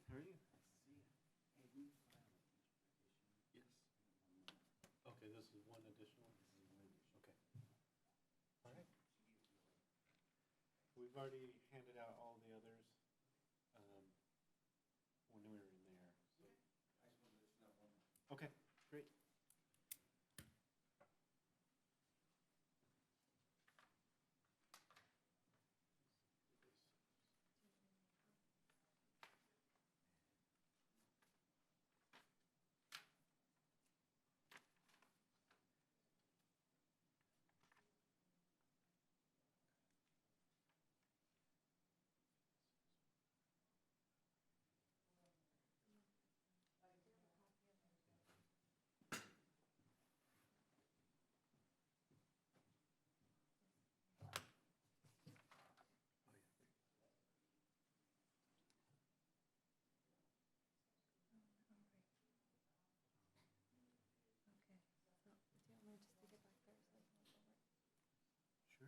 How are you? Yes. Okay, this is one additional? Okay. All right. We've already handed out all the others when we were in there. So. Okay, great. Sure.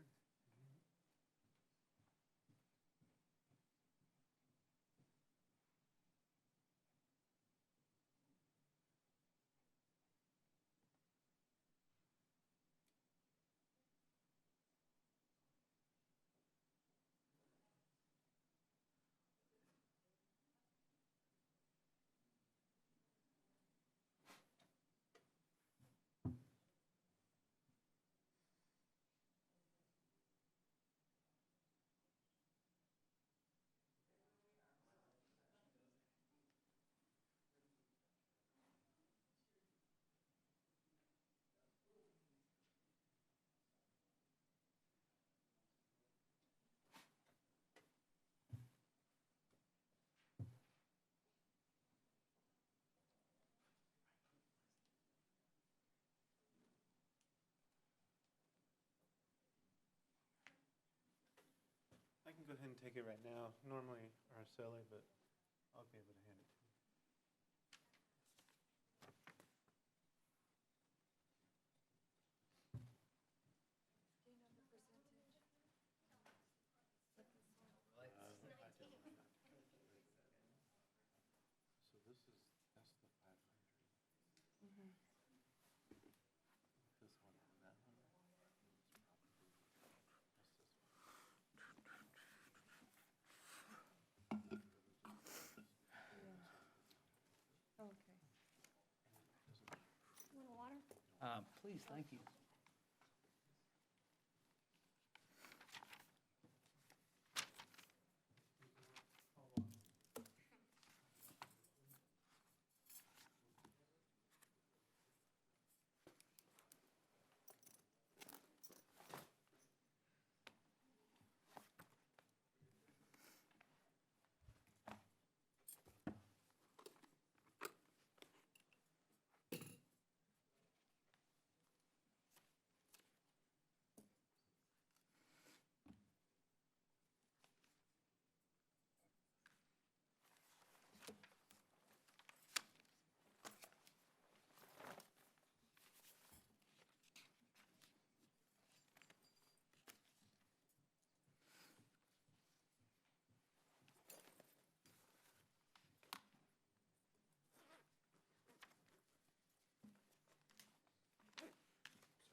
I can go ahead and take it right now. Normally Araceli, but I'll be able to hand it to you. Do you know the percentage? I didn't know. So that's the 500. Mm-hmm. This one and that one. That's this one. Yeah. Okay. You want a water? Please, thank you.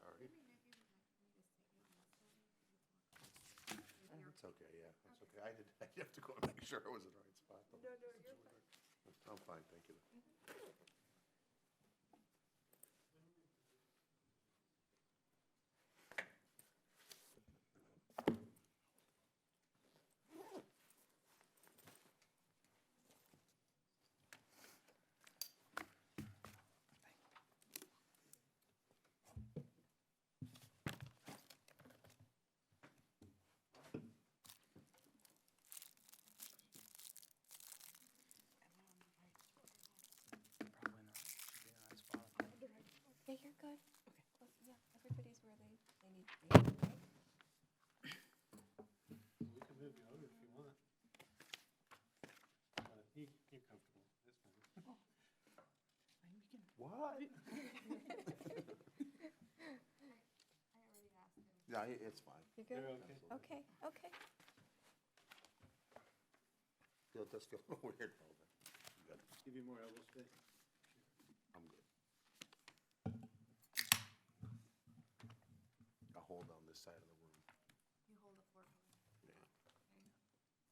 Sorry. That's okay, yeah, that's okay. I have to go and make sure I was in the right spot. though. No, you're fine. I'm fine, thank you. Probably not. Should be in the right spot. Yeah, you're good. Okay. Close, yeah, everybody's where they need to be, right? We can move you over if you want. You're comfortable. It's fine. And we can, What? I already asked him. Yeah, it's fine. You good? You're okay? Okay. It does feel a little weird though, but good. Give you more elbow space. I'm good. I'll hold on this side of the room. You hold the fork over there. Yeah. There you go.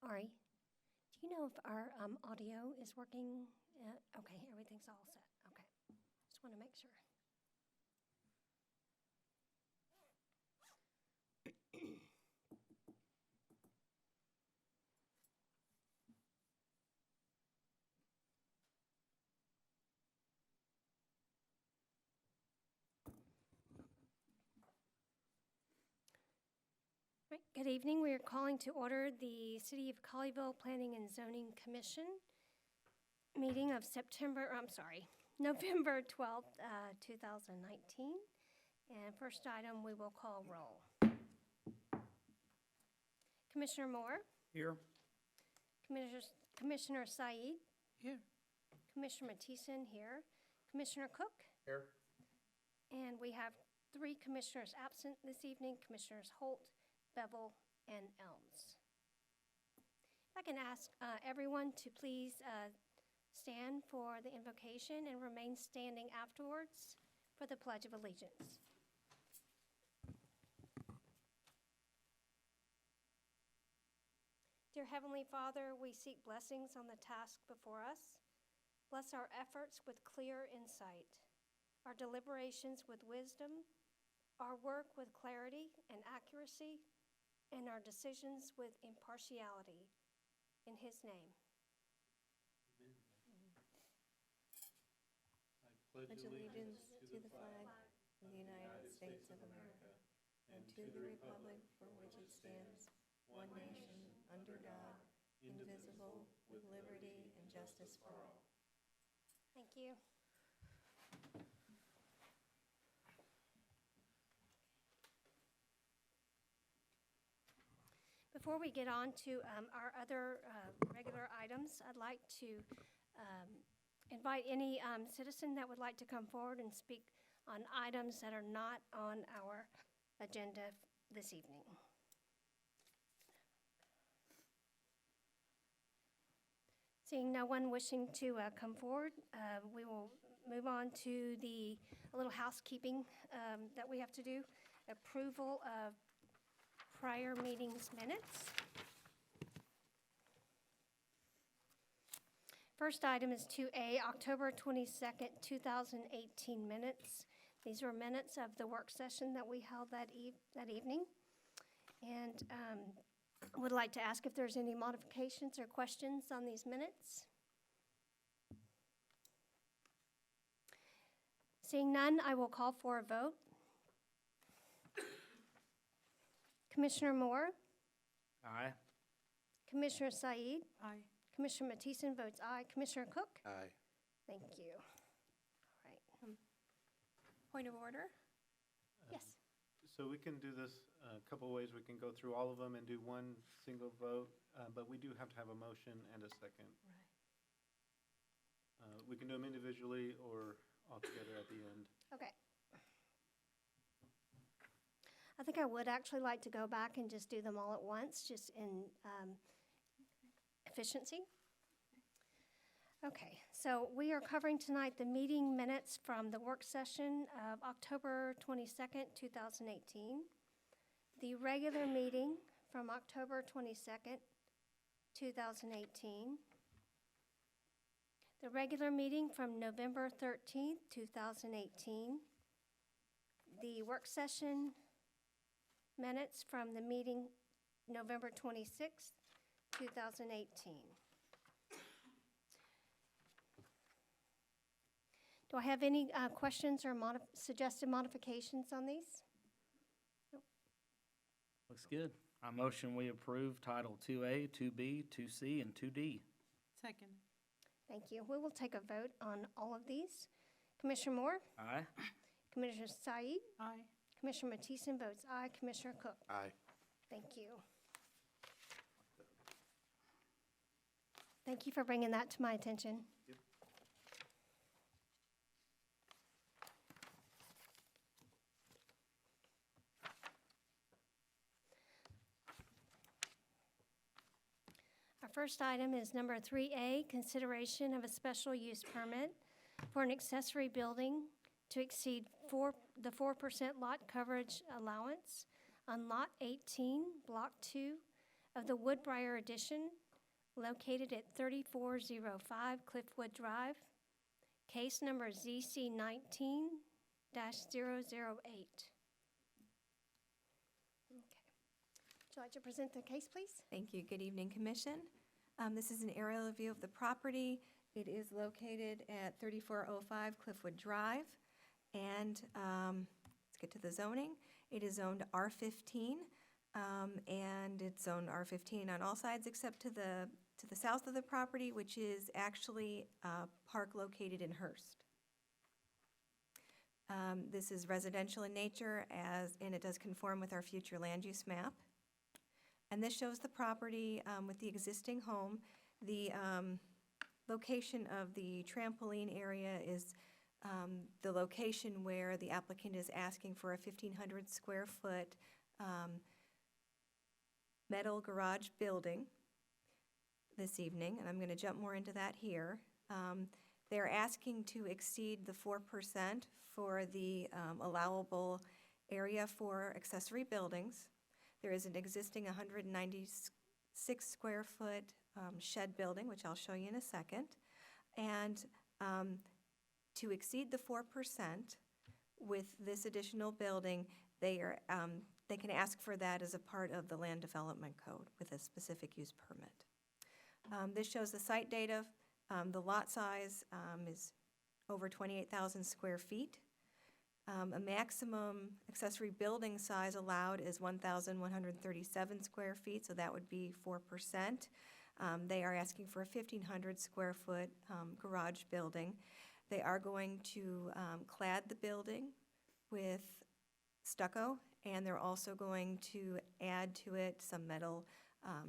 Ari, do you know if our audio is working? Okay, everything's all set. Okay, just want to make sure. Right, good evening. We are calling to order the City of Colleyville Planning and Zoning Commission meeting of November 12th, 2019. And first item, we will call roll. Commissioner Moore, Here. Commissioner Said, Here. Commissioner Matheson here, Commissioner Cook, Here? and we have 3 commissioners absent this evening, Commissioners Holt, Bevel, and Elms. If I can ask everyone to please stand for the invocation and remain standing afterwards for the Pledge of Allegiance. Dear Heavenly Father, we seek blessings on the task before us. Bless our efforts with clear insight, our deliberations with wisdom, our work with clarity and accuracy, and our decisions with impartiality. In His name. I Pledge allegiance to the flag of the United States of America and to the republic for which it stands, one nation, under God, indivisible, with liberty and justice for all. Thank you. Before we get on to our other regular items, I'd like to invite any citizen that would like to come forward and speak on items that are not on our agenda this evening. Seeing no one wishing to come forward, we will move on to a little housekeeping that we have to do. Approval of prior meetings minutes. First item is 2A, October 22nd, 2018 minutes. These were minutes of the work session that we held that evening. And would like to ask if there's any modifications or questions on these minutes. Seeing none, I will call for a vote. Commissioner Moore, Aye. Commissioner Said, Aye. Commissioner Matheson votes aye. Commissioner Cook? Aye. Thank you. All right. Point of order? Yes. So we can do this a couple ways. We can go through all of them and do one single vote, but we do have to have a motion and a second. We can do them individually or all together at the end. Okay. I think I would actually like to go back and just do them all at once, just in efficiency. Okay, so we are covering tonight the meeting minutes from the work session of October 22nd, 2018, the regular meeting from October 22nd, 2018, the regular meeting from November 13th, 2018, the work session minutes from the meeting November 26th, 2018. Do I have any questions or suggested modifications on these? Looks good. I motion we approve Title 2A, 2B, 2C, and 2D. Second. Thank you. We will take a vote on all of these. Commissioner Moore? Aye. Commissioner Said? Aye. Commissioner Matheson votes aye. Commissioner Cook? Aye. Thank you. Thank you for bringing that to my attention. Yep. Our first item is number 3A, consideration of a special use permit for an accessory building to exceed the 4% lot coverage allowance on Lot 18, Block 2 of the Woodbriar Addition, located at 3405 Cliffwood Drive, case number ZC 19-008. Okay. Would you like to present the case, please? Thank you. Good evening, Commission. This is an aerial view of the property. It is located at 3405 Cliffwood Drive. And let's get to the zoning. It is zoned R15, and it's zoned R15 on all sides except to the south of the property, which is actually a park located in Hearst. This is residential in nature, and it does conform with our future land use map. And this shows the property with the existing home. The location of the trampoline area is the location where the applicant is asking for a 1,500 square foot metal garage building this evening, and I'm going to jump more into that here. They're asking to exceed the 4% for the allowable area for accessory buildings. There is an existing 196 square foot shed building, which I'll show you in a second. And to exceed the 4% with this additional building, they can ask for that as a part of the land development code with a specific use permit. This shows the site data. The lot size is over 28,000 square feet. A maximum accessory building size allowed is 1,137 square feet, so that would be 4%. They are asking for a 1,500 square foot garage building. They are going to clad the building with stucco, and they're also going to add to it some metal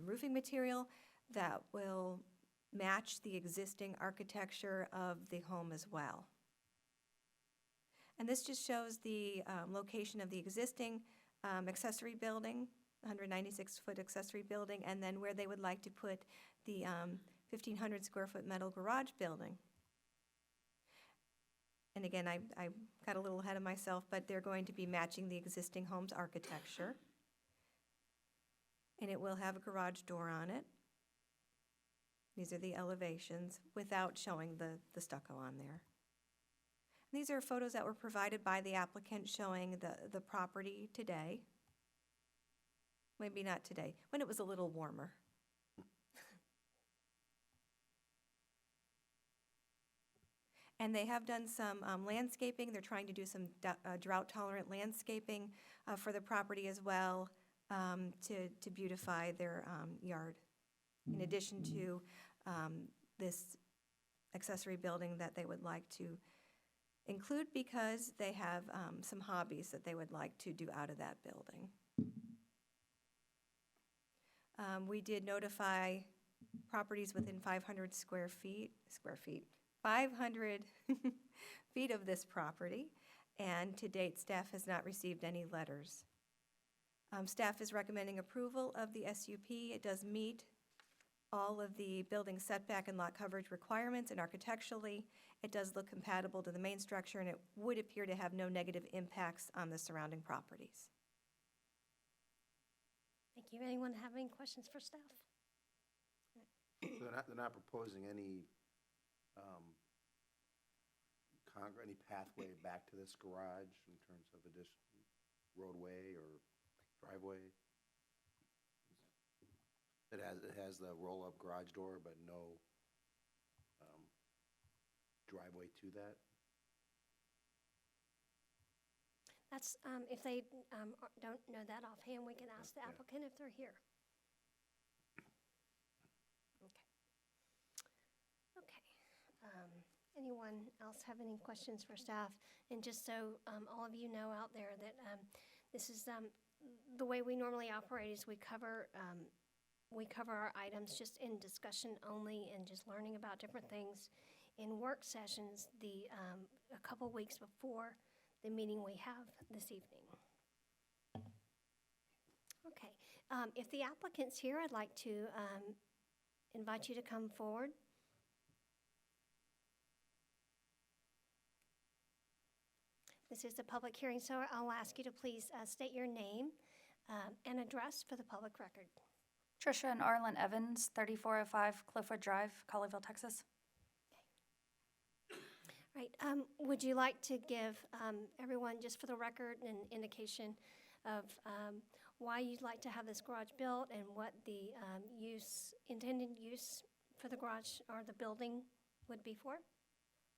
roofing material that will match the existing architecture of the home as well. And this just shows the location of the existing accessory building, 196-foot accessory building, and then where they would like to put the 1,500 square foot metal garage building. And again, I got a little ahead of myself, but they're going to be matching the existing home's architecture. And it will have a garage door on it. These are the elevations without showing the stucco on there. These are photos that were provided by the applicant showing the property today. Maybe not today, when it was a little warmer. And they have done some landscaping. They're trying to do some drought-tolerant landscaping for the property as well to beautify their yard, in addition to this accessory building that they would like to include because they have some hobbies that they would like to do out of that building. We did notify properties within 500 500 feet of this property, and to date, staff has not received any letters. Staff is recommending approval of the SUP. It does meet all of the building setback and lot coverage requirements, and architecturally, it does look compatible to the main structure, and it would appear to have no negative impacts on the surrounding properties. Thank you. Anyone have any questions for staff? They're not proposing any, any pathway back to this garage in terms of additional roadway or driveway? It has the roll-up garage door, but no driveway to that? That's, if they don't know that offhand, we can ask the Yeah. applicant if they're here. Okay. Anyone else have any questions for staff? And just so all of you know out there that this is the way we normally operate is we cover our items just in discussion only and just learning about different things in work sessions a couple weeks before the meeting we have this evening. Okay, if the applicant's here, I'd like to invite you to come forward. This is a public hearing, so I'll ask you to please state your name and address for the public record. Trisha and Arlen Evans, 3405 Cliffwood Drive, Colleyville, Texas. Right, would you like to give everyone, just for the record, an indication of why you'd like to have this garage built and what the intended use for the garage or the building would be for? Want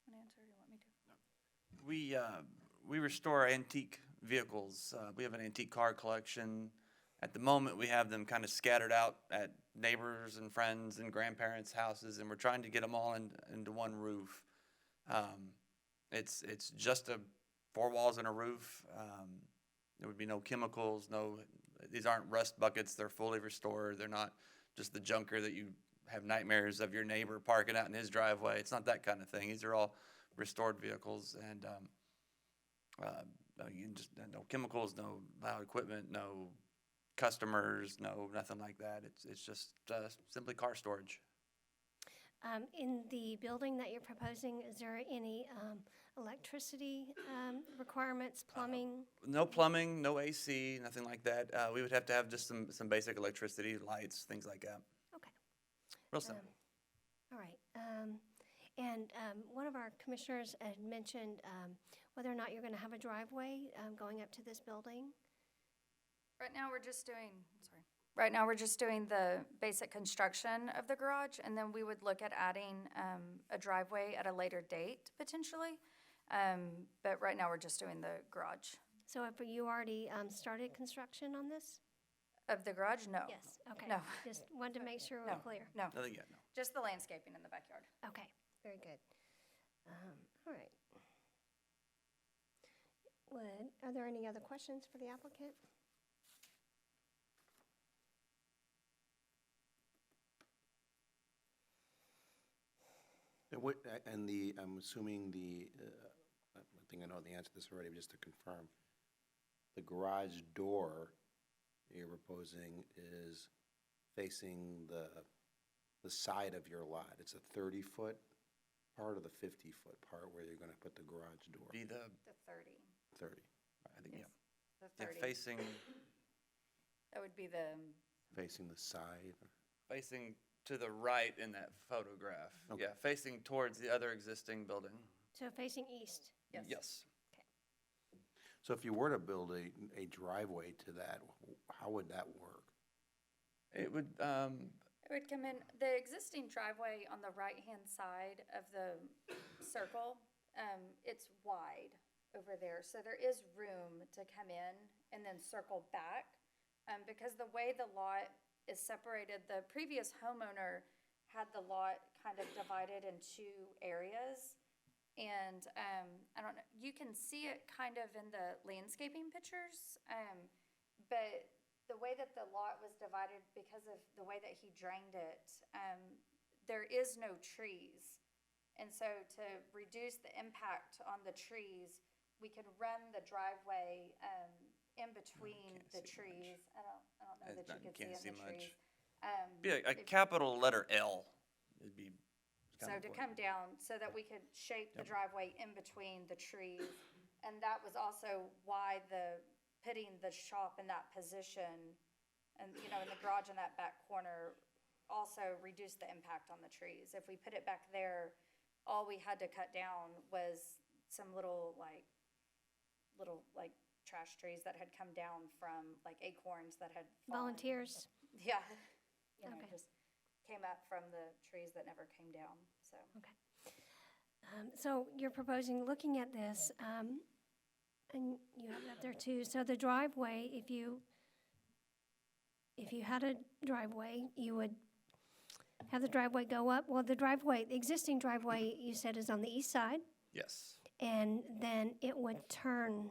to answer or you want me to? We restore antique vehicles. We have an antique car collection. At the moment, we have them kind of scattered out at neighbors and friends and grandparents' houses, and we're trying to get them all into one roof. It's just 4 walls and a roof. There would be no chemicals, these aren't rust buckets. They're fully restored. They're not just the junker that you have nightmares of your neighbor parking out in his driveway. It's not that kind of thing. These are all restored vehicles, and just no chemicals, no loud equipment, no customers, nothing like that. It's just simply car storage. In the building that you're proposing, is there any electricity requirements, plumbing? No plumbing, no AC, nothing like that. We would have to have just some basic electricity, lights, things like that. Okay. Real simple. All right. And one of our commissioners had mentioned whether or not you're going to have a driveway going up to this building. Right now, we're just doing the basic construction of the garage, and then we would look at adding a driveway at a later date, potentially. But right now, we're just doing the garage. So have you already started construction on this? Of the garage? No. Yes, okay. No. Just wanted to make sure No. we're clear. No, Nothing yet, no. just the landscaping in the backyard. Okay, very good. All right. Are there any other questions for the applicant? I'm assuming I think I know the answer to this already, but just to confirm, the garage door you're proposing is facing the the side of your lot? It's a 30-foot part or the 50-foot part where you're gonna put the garage door? Be the, The 30, 30, I think, yeah. the Yeah, 30. facing, That would be the, facing the side? facing to the right in that photograph. Okay. Yeah, facing towards the other existing building. So facing east. yes. Yes. So if you were to build a driveway to that, how would that work? It would, It would come in, the existing driveway on the right-hand side of the circle, it's wide over there. So there is room to come in and then circle back. Because the way the lot is separated, the previous homeowner had the lot kind of divided in two areas. And I don't know, you can see it kind of in the landscaping pictures, but the way that the lot was divided, because of the way that he drained it, there is no trees. And so to reduce the impact on the trees, we could run the driveway in between can't the see much. trees. I don't know It's that not- you can't could see see in the much. trees. be a if- capital letter L. It'd be So kind to of come down, so that we could shape the Yep. driveway in between the trees. And that was also why putting the shop in that position and, you know, in the garage in that back corner also reduced the impact on the trees. If we put it back there, all we had to cut down was some little trash trees that had come down from, like acorns that had fallen. Volunteers. Yeah, you know, Okay. just came up from the trees that never came down, so. So you're proposing, looking at this, and you have that there too, so the driveway, if you had a driveway, you would have the driveway go up, well, the existing driveway, you said is on the east side, yes. and then it would turn,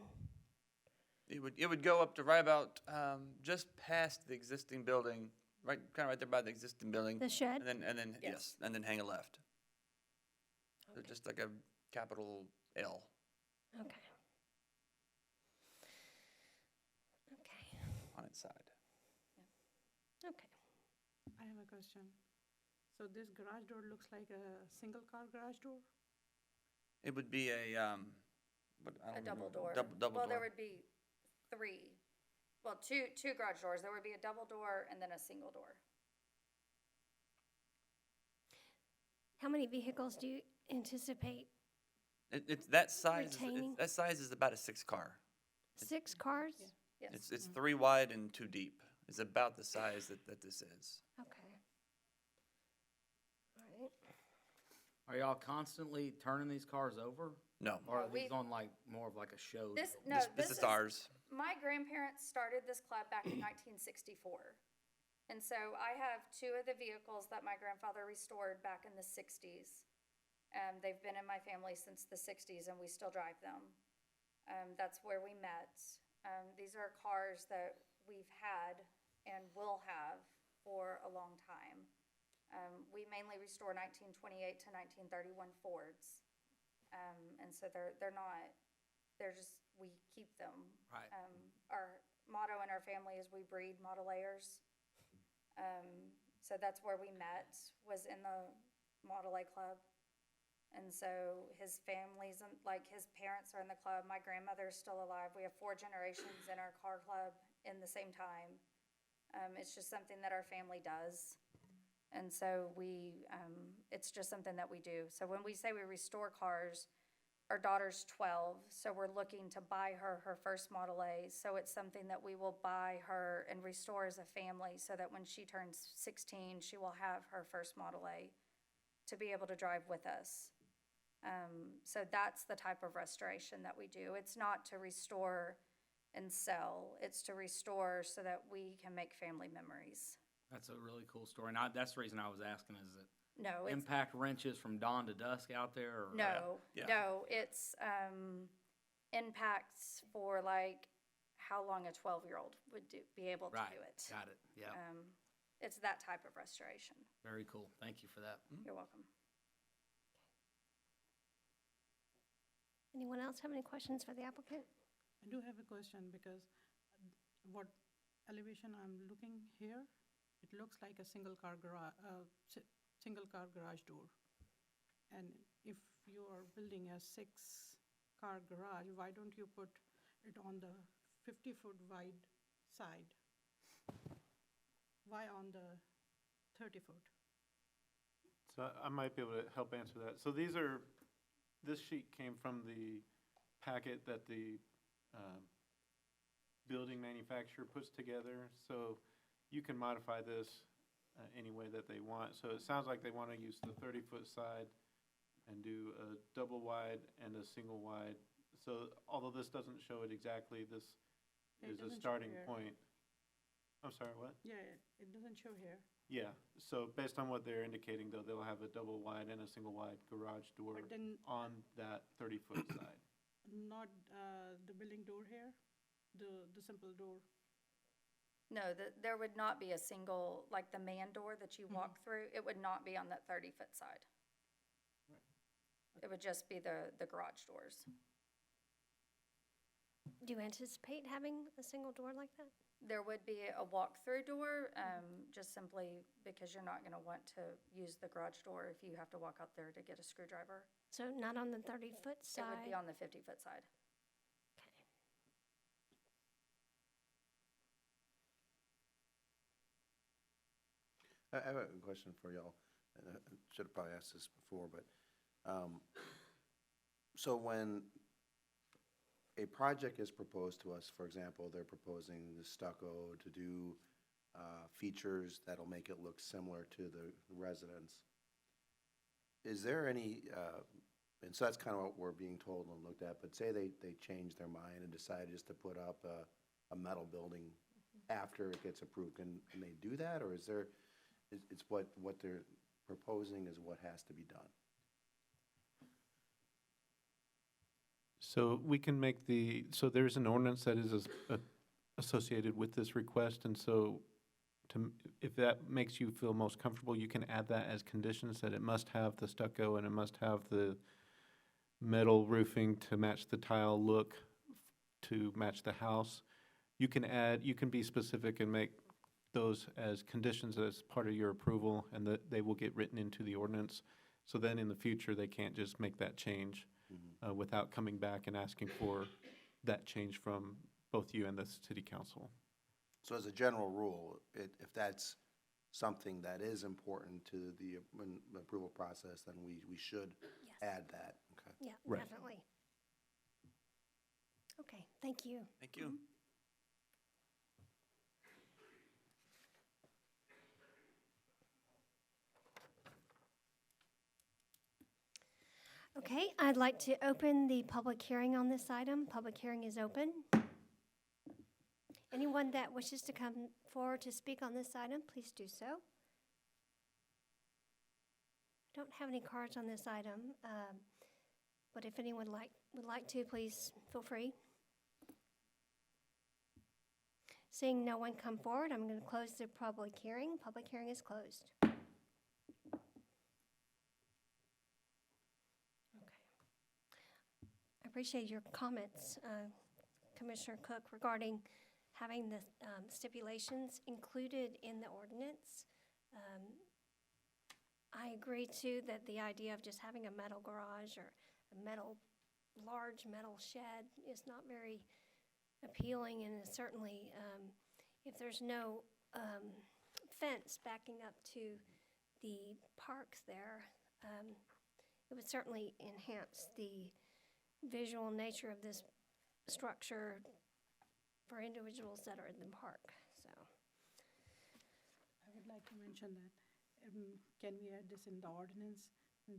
It would go up to right about just past the existing building, right, kind of right there by the existing building. the shed? And then Yes. yes, and then hang a left. So Okay. just like a capital L. Okay. Okay, On its side. okay. I have a question. So this garage door looks like a single-car garage door? It would be a what, I A don't double remember. door. Double Well, there door. would be two garage doors. There would be a double door and then a single door. How many vehicles do you anticipate? It's that size. Retaining. That size is about a 6-car. 6 cars? Yes. It's 3 wide and 2 deep. It's about the size that this is. Okay. All right. Are y'all constantly turning these cars over? No, Or are No, these we- on like more of like a show? This, deal? no, this is ours. My grandparents started this club back in 1964. And so I have 2 of the vehicles that my grandfather restored back in the 60s. They've been in my family since the 60s and we still drive them. That's where we met. These are cars that we've had and will have for a long time. We mainly restore 1928 to 1931 Fords. And so they're just, we keep them. Right. Our motto in our family is we breed model layers. So that's where we met, was in the Model A Club. And so his family's, his parents are in the club. My grandmother's still alive. We have 4 generations in our car club in the same time. It's just something that our family does. And so it's just something that we do. So when we say we restore cars, our daughter's 12, so we're looking to buy her first Model A. So it's something that we will buy her and restore as a family, so that when she turns 16, she will have her first Model A to be able to drive with us. So that's the type of restoration that we do. It's not to restore and sell. It's to restore so that we can make family memories. That's a really cool story. And that's the reason I was asking, is it No, it's, impact wrenches from dawn to dusk out there? Or? Yeah. no, it's impacts for like how long a 12-year-old would be able to Right, do it. got it, yeah, It's that type of restoration. very cool. Thank you for that. You're welcome. Anyone else have any questions for the applicant? I do have a question because what elevation I'm looking here, it looks like a single-car garage, single-car garage door. And if you are building a 6-car garage, why don't you put it on the 50-foot wide side? Why on the 30-foot? So I might be able to help answer that. So this sheet came from the packet that the building manufacturer puts together. So you can modify this any way that they want. So it sounds like they want to use the 30-foot side and do a double wide and a single wide. So although this doesn't show it exactly, this It is a doesn't show starting here. point. I'm sorry, what? Yeah, it doesn't show here. Yeah, so based on what they're indicating, though, they'll have a double wide and a single wide garage door But then on that 30-foot side. not the building door here, the simple door. No, there would not be a single, like the man door that you walk through, it would not be on that 30-foot side. It would just be the garage doors. Do you anticipate having a single door like that? There would be a walk-through door, just simply because you're not gonna want to use the garage door if you have to walk out there to get a screwdriver. So not on the 30-foot It side? would be on the 50-foot side. I have a question for y'all, and I should have probably asked this before, but, so when a project is proposed to us, for example, they're proposing the stucco to do features that'll make it look similar to the residence, is there any, and so that's kind of what we're being told and looked at, but say they change their mind and decide just to put up a metal building after it gets approved, can they do that, or is there, it's what they're proposing is what has to be done? So we can make so there's an ordinance that is associated with this request, and so if that makes you feel most comfortable, you can add that as conditions, that it must have the stucco and it must have the metal roofing to match the tile look, to match the house. You can be specific and make those as conditions as part of your approval, and that they will get written into the ordinance. So then in the future, they can't just make that change without coming back and asking for that change from both you and the city council. So as a general rule, if that's something that is important to the approval process, then we should Yes. add that, okay? Yeah, Right. definitely. Okay, thank you. Thank you. Okay, I'd like to open the public hearing on this item. Public hearing is open. Anyone that wishes to come forward to speak on this item, please do so. I don't have any cards on this item, but if anyone would like to, please feel free. Seeing no one come forward, I'm going to close the public hearing. Public hearing is closed. I appreciate your comments, Commissioner Cook, regarding having the stipulations included in the ordinance. I agree too that the idea of just having a metal garage or a large metal shed is not very appealing, and certainly if there's no fence backing up to the parks there, it would certainly enhance the visual nature of this structure for individuals that are in the park, so. I would like to mention that, can we add this in the ordinance?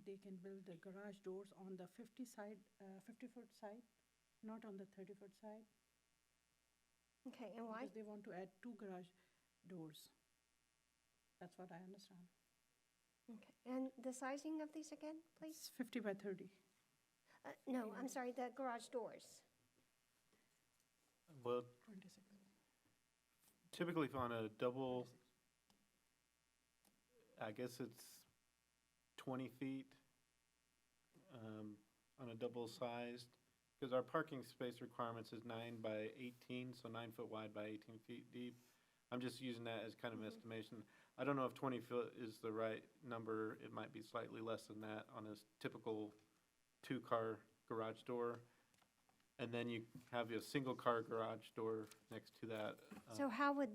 They can build the garage doors on the 50-foot side, not on the 30-foot side. Okay, and why? Because they want to add 2 garage doors. That's what I understand. Okay, and the sizing of these again, please? It's 50 by 30. No, I'm sorry, the garage doors. Well, 26. typically on a double, I guess it's 20 feet on a double sized, because our parking space requirements is 9 by 18, so 9 foot wide by 18 feet deep. I'm just using that as kind of an estimation. I don't know if 20 foot is the right number. It might be slightly less than that on a typical two-car garage door. And then you have a single-car garage door next to that. So how would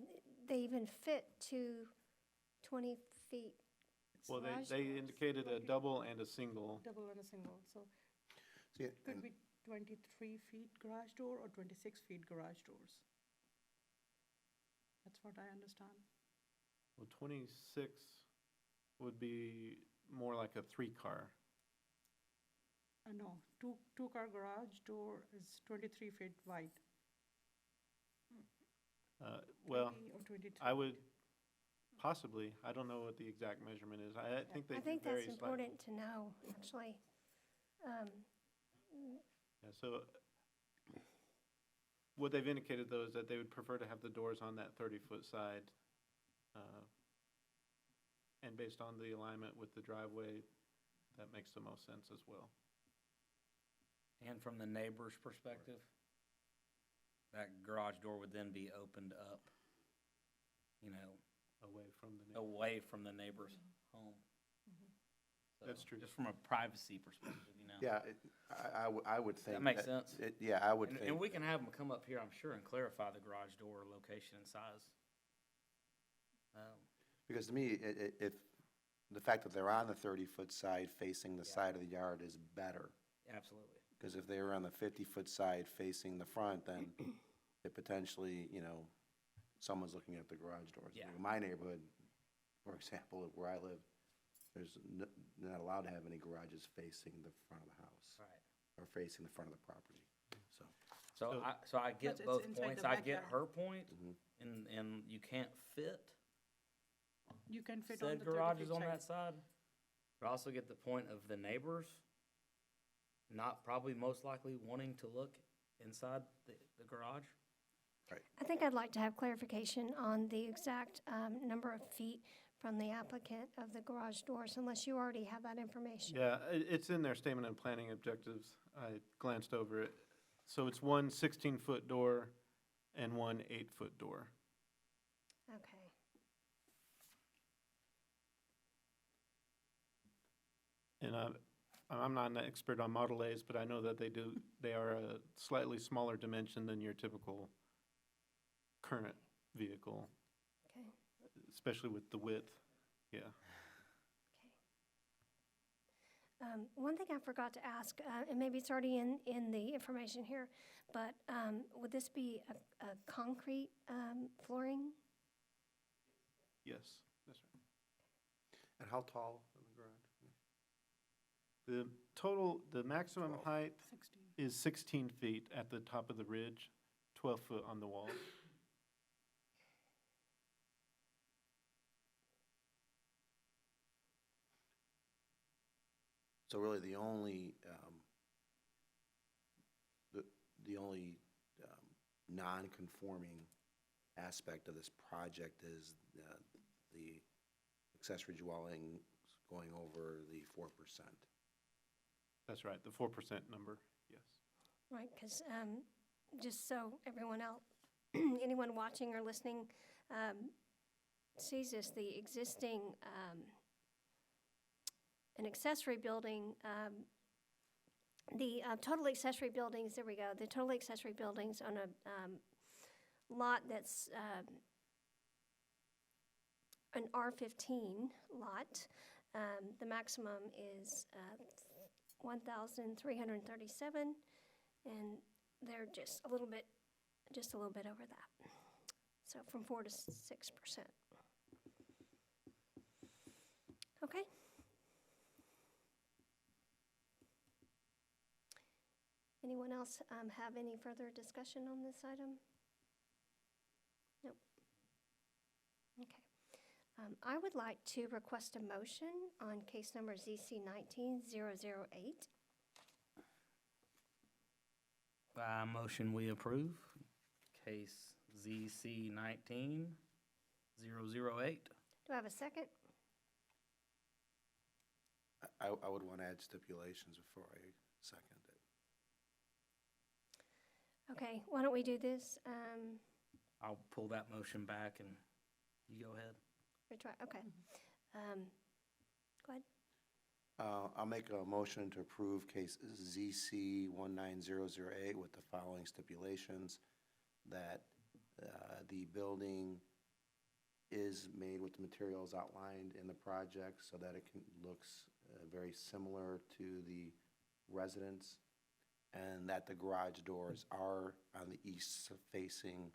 they even fit two 20 feet? Well, Garage they doors, indicated a 20 double and a single. Double and a single, so See, could and be 23 feet garage door or 26 feet garage doors. That's what I understand. Well, 26 would be more like a three-car. No, two-car garage door is 23 feet wide. Well, 20 or 22. I would possibly, I don't know what the exact measurement is. I think they I think vary that's slightly. important to know, actually. Yeah, so what they've indicated, though, is that they would prefer to have the doors on that 30-foot side. And based on the alignment with the driveway, that makes the most sense as well. And from the neighbor's perspective, that garage door would then be opened up, you know, Away from the neighbor. away from the neighbor's home. So, That's true. Just from a privacy perspective, you know. Yeah, I would think. That makes sense. Yeah, I would And think. we can have them come up here, I'm sure, and clarify the garage door location and size. Because to me, if, the fact that they're on the 30-foot side facing the Yeah. side of the yard is better. Absolutely. Because if they were on the 50-foot side facing the front, then it potentially, you know, someone's looking at the garage doors. Yeah. In my neighborhood, for example, where I live, there's not allowed to have any garages facing the front of the house. Right. Or facing the front of the property, so. So I get But it's both inside points. the I get backyard. her point, Mhm. and you can't fit You can fit on said the 30 garages feet on side. that side. But I also get the point of the neighbors not probably most likely wanting to look inside the garage. I think I'd like to have clarification on the exact number of feet from the applicant of the garage doors, unless you already have that information. Yeah, it's in their statement of planning objectives. I glanced over it. So it's one 16-foot door and one 8-foot door. Okay. And I'm not an expert on Model A's, but I know that they are a slightly smaller dimension than your typical current vehicle, Okay. especially with the width, yeah. One thing I forgot to ask, and maybe it's already in the information here, but would this be a concrete flooring? Yes, that's right. And how tall in the garage? The maximum 12. height 16. is 16 feet at the top of the ridge, 12 foot on the wall. So really, the only non-conforming aspect of this project is the accessory dwelling going over the 4%. That's right, the 4% number, yes. Right, because just so everyone else, anyone watching or listening sees this, the existing, an accessory building, the total accessory buildings, there we go, the total accessory buildings on a lot that's an R15 lot, the maximum is 1,337, and they're just a little bit over that. So from 4 to 6%. Okay. Anyone else have any further discussion on this item? Nope. Okay. I would like to request a motion on case number ZC 19008. Motion we approve. Case ZC 19008. Do I have a second? I would want to add stipulations before I second it. Okay, why don't we do this? I'll pull that motion back and you go ahead. Okay. Go ahead. I'll make a motion to approve case ZC 19008 with the following stipulations, that the building is made with the materials outlined in the project so that looks very similar to the residence, and that the garage doors are on the east-facing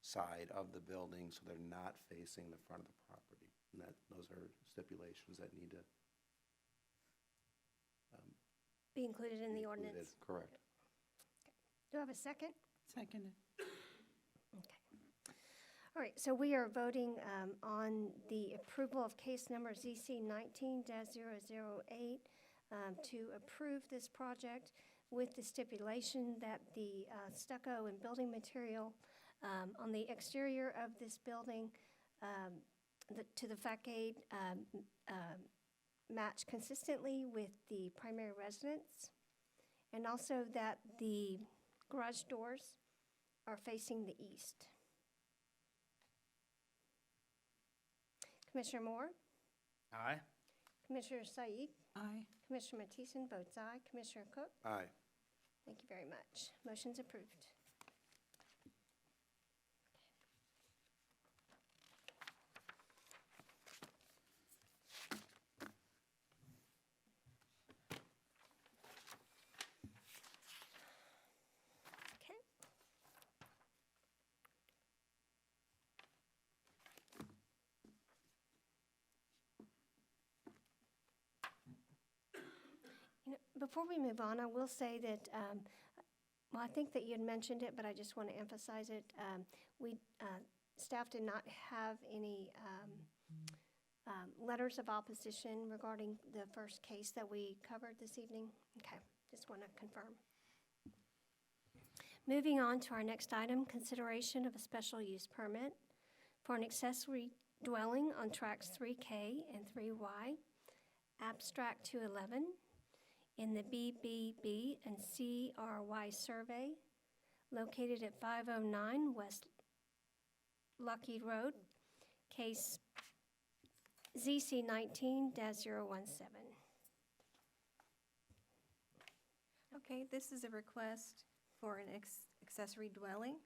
side of the building, so they're not facing the front of the property. And those are stipulations that need to Be included in be the included. ordinance. Correct. Do I have a second? Seconded. Okay. All right, so we are voting on the approval of case number ZC 19-008 to approve this project with the stipulation that the stucco and building material on the exterior of this building to the facade match consistently with the primary residence, and also that the garage doors are facing the east. Commissioner Moore? Aye. Commissioner Said? Aye. Commissioner Matheson votes aye. Commissioner Cook? Aye. Thank you very much. Motion's approved. Okay. Before we move on, I will say that, well, I think that you had mentioned it, but I just want to emphasize it. Staff did not have any letters of opposition regarding the first case that we covered this evening. Okay, just want to confirm. Moving on to our next item, consideration of a special use permit for an accessory dwelling on tracts 3K and 3Y, abstract 211, in the BBB and CRY survey, located at 509 West Lucky Road, case ZC 19-017. Okay, this is a request for an accessory dwelling.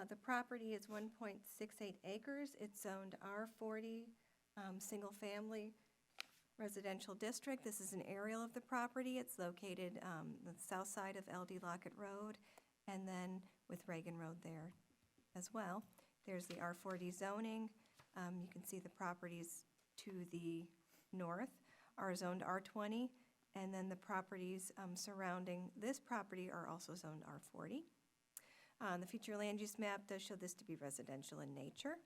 The property is 1.68 acres. It's zoned R40, single-family residential district. This is an aerial of the property. It's located on the south side of LD Lockett Road, and then with Reagan Road there as well. There's the R40 zoning. You can see the properties to the north are zoned R20, and then the properties surrounding this property are also zoned R40. The future land use map does show this to be residential in nature.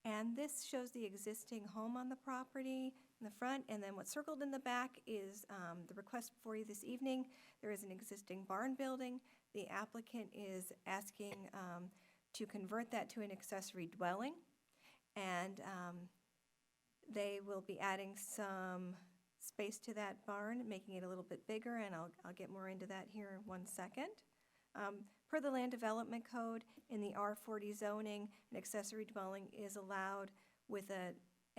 And this shows the existing home on the property in the front, and then what's circled in the back is the request for you this evening. There is an existing barn building. The applicant is asking to convert that to an accessory dwelling, and they will be adding some space to that barn, making it a little bit bigger, and I'll get more into that here in 1 second. Per the Land Development Code, in the R40 zoning, an accessory dwelling is allowed with a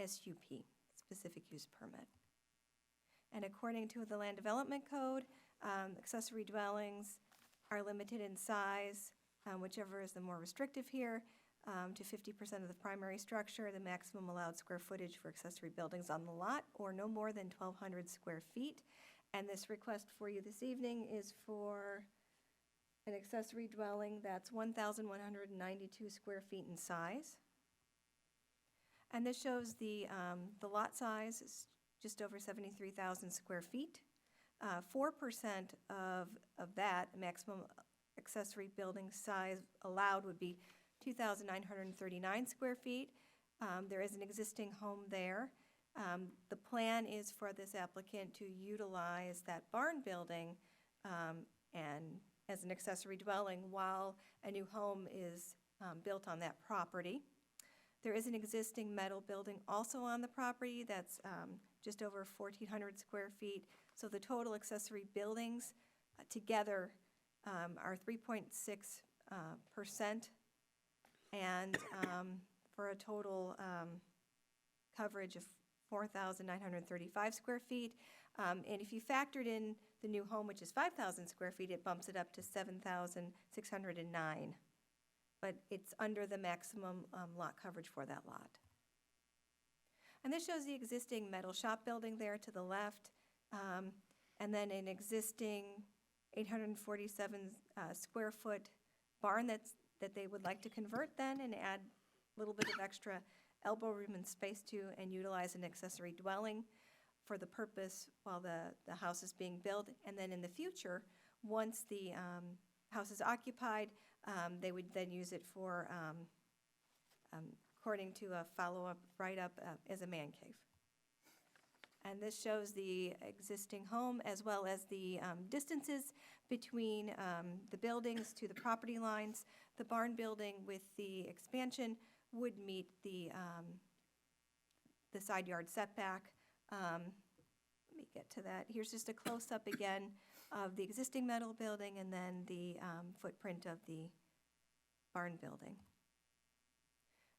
SUP, specific use permit. And according to the Land Development Code, accessory dwellings are limited in size, whichever is the more restrictive here, to 50% of the primary structure, the maximum allowed square footage for accessory buildings on the lot, or no more than 1,200 square feet. And this request for you this evening is for an accessory dwelling that's 1,192 square feet in size. And this shows the lot size is just over 73,000 square feet. 4% of that maximum accessory building size allowed would be 2,939 square feet. There is an existing home there. The plan is for this applicant to utilize that barn building and as an accessory dwelling while a new home is built on that property. There is an existing metal building also on the property that's just over 1,400 square feet. So the total accessory buildings together are 3.6%, and for a total coverage of 4,935 square feet. And if you factored in the new home, which is 5,000 square feet, it bumps it up to 7,609. But it's under the maximum lot coverage for that lot. And this shows the existing metal shop building there to the left, and then an existing 847 square foot barn that they would like to convert then and add a little bit of extra elbow room and space to, and utilize an accessory dwelling for the purpose while the house is being built. And then in the future, once the house is occupied, they would then use it for, according to a follow-up write-up, as a man cave. And this shows the existing home as well as the distances between the buildings to the property lines. The barn building with the expansion would meet the side yard setback. Let me get to that. Here's just a close-up again of the existing metal building and then the footprint of the barn building.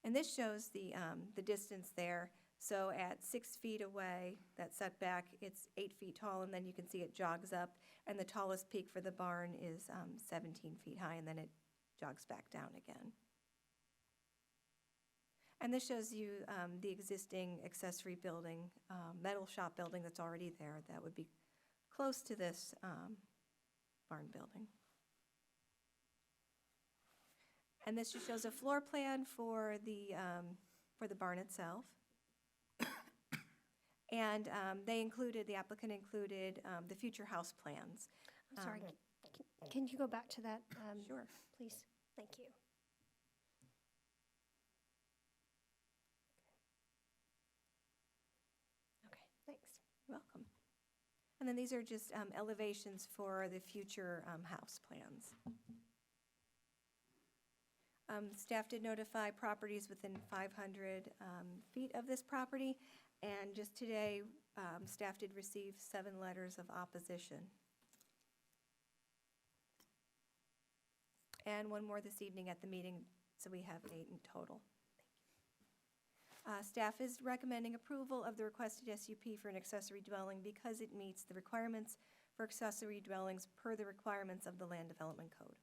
And this shows the distance there. So at 6 feet away, that setback, it's 8 feet tall, and then you can see it jogs up, and the tallest peak for the barn is 17 feet high, and then it jogs back down again. And this shows you the existing accessory building, metal shop building that's already there that would be close to this barn building. And this just shows a floor plan for the barn itself. And the applicant included the future house plans. I'm sorry, can you go back to that? Sure. Please, thank you. Okay, thanks. You're welcome. And then these are just elevations for the future house plans. Staff did notify properties within 500 feet of this property, and just today, staff did receive 7 letters of opposition. And 1 more this evening at the meeting, so we have 8 in total. Staff is recommending approval of the requested SUP for an accessory dwelling because it meets the requirements for accessory dwellings per the requirements of the Land Development Code.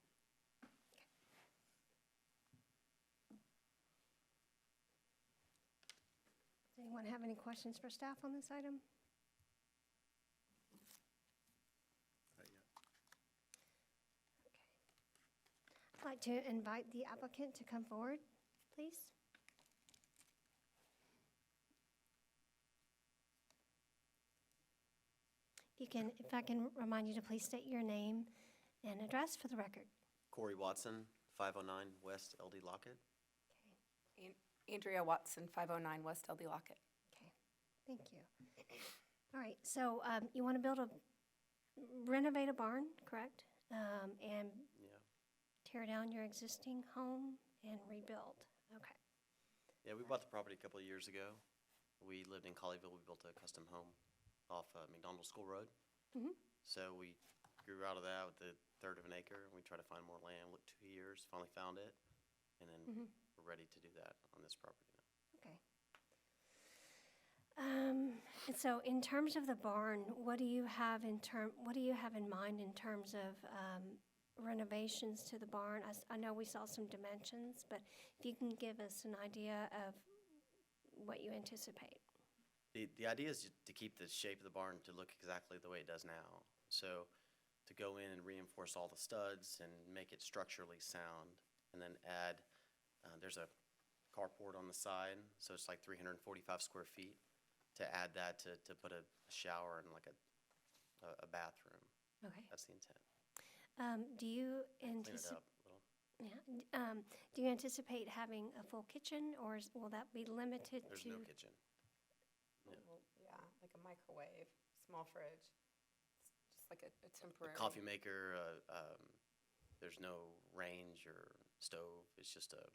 Does anyone have any questions for staff on this item? I'd like to invite the applicant to come forward, please. If I can remind you to please state your name and address for the record. Corey Watson, 509 West LD Lockett. Andrea Watson, 509 West LD Lockett. Okay, thank you. All right, so you want to renovate a barn, correct? And Yeah. tear down your existing home and rebuild. Okay. Yeah, we bought the property a couple of years ago. We lived in Colleyville. We built a custom home off McDonald School Road. Mhm. So we grew out of that with a third of an acre, and we tried to find more land. Looked 2 years, finally found it, and then we're ready to do that on this property now. Okay. And so in terms of the barn, what do you have in mind in terms of renovations to the barn? I know we saw some dimensions, but if you can give us an idea of what you anticipate. The idea is to keep the shape of the barn to look exactly the way it does now. So to go in and reinforce all the studs and make it structurally sound, and then add, there's a carport on the side, so it's like 345 square feet. To add that to put a shower and like a bathroom. Okay. That's the intent. Do you Clean it anticipate? up a little. Yeah. Do you anticipate having a full kitchen, or will that be limited There's to? no kitchen. Yeah. Well, yeah, like a microwave, small fridge, just like a temporary. A coffee maker, there's no range or stove. It's just the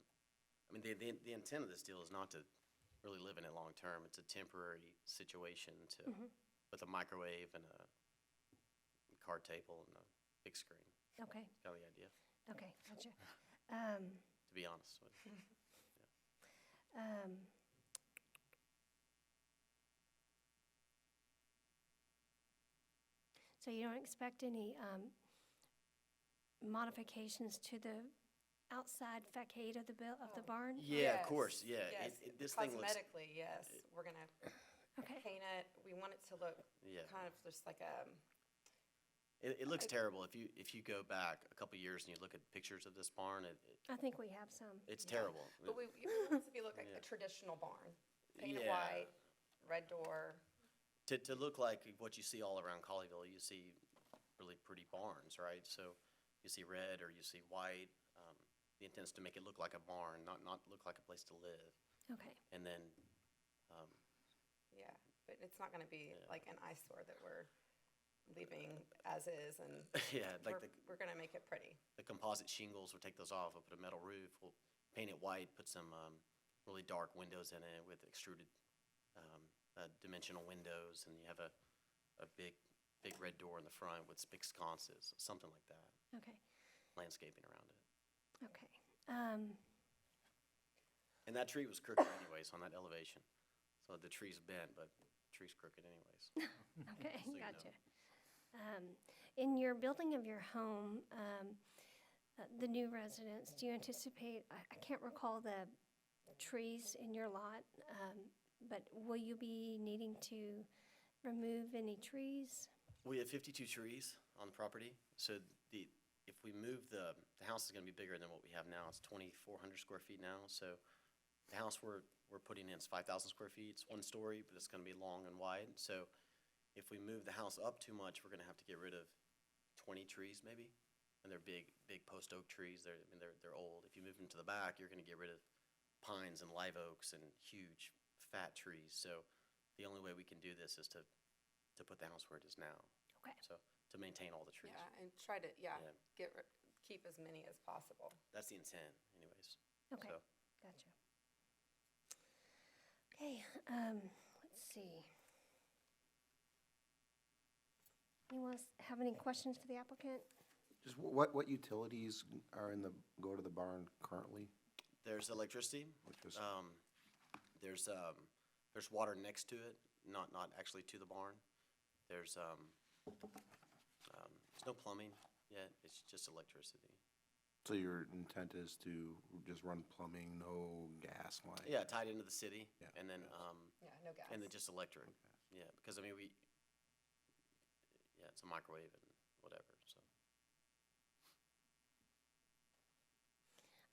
intent of this deal is not to really live in it long term. It's a temporary situation with a microwave and a card table and a big screen. Okay, That's kind of the idea, okay, gotcha. to be honest with you. So you don't expect any modifications to the outside facade of the barn? Yeah, of Yes, course, yeah. Yes, This thing looks, cosmetically, yes, we're gonna Okay, paint it, we want it to look yeah. kind of just like a, It looks terrible. If you go back a couple years and you look at pictures of this barn, I think we have some. it's terrible. but we want it to be look like Yeah. a traditional barn. Paint it Yeah. white, red door, To look like what you see all around Colleyville, you see really pretty barns, right? So you see red or you see white. The intent is to make it look like a barn, not look like a place to live. Okay, And then, um, yeah, but it's not gonna be Yeah. like an eyesore that we're leaving as is, and yeah, like we're gonna make it pretty. the composite shingles, we'll take those off, we'll put a metal roof, we'll paint it white, put some really dark windows in it with extruded dimensional windows, and you have a big red door in the front with big sconces, something like that, okay, landscaping around it. okay. And that tree was crooked anyways on that elevation. So the tree's bent, but the tree's crooked anyways. Okay, So you know. gotcha. In your building of your home, the new residence, do you anticipate, I can't recall the trees in your lot, but will you be needing to remove any trees? We have 52 trees on the property, so if we move the house is gonna be bigger than what we have now. It's 2,400 square feet now, so the house we're putting in is 5,000 square feet. It's one story, but it's gonna be long and wide. So if we move the house up too much, we're gonna have to get rid of 20 trees maybe. And they're big post oak trees. They're old. If you move them to the back, you're gonna get rid of pines and live oaks and huge fat trees. So the only way we can do this is to put the house where it is now. Okay, So to maintain all the trees. Yeah, and try to, Yeah. keep as many as possible. That's the intent anyways. okay, So- gotcha. Okay, let's see. Anyone else have any questions for the applicant? Just what utilities are go to the barn currently? There's electricity. Which is, There's water next to it, not actually to the barn. There's no plumbing yet. It's just electricity. so your intent is to just run plumbing, no gas line? Yeah, tied into the city. Yeah, And then, Yeah, no gas. and then just electric. Yeah, because I mean, it's a microwave and whatever, so.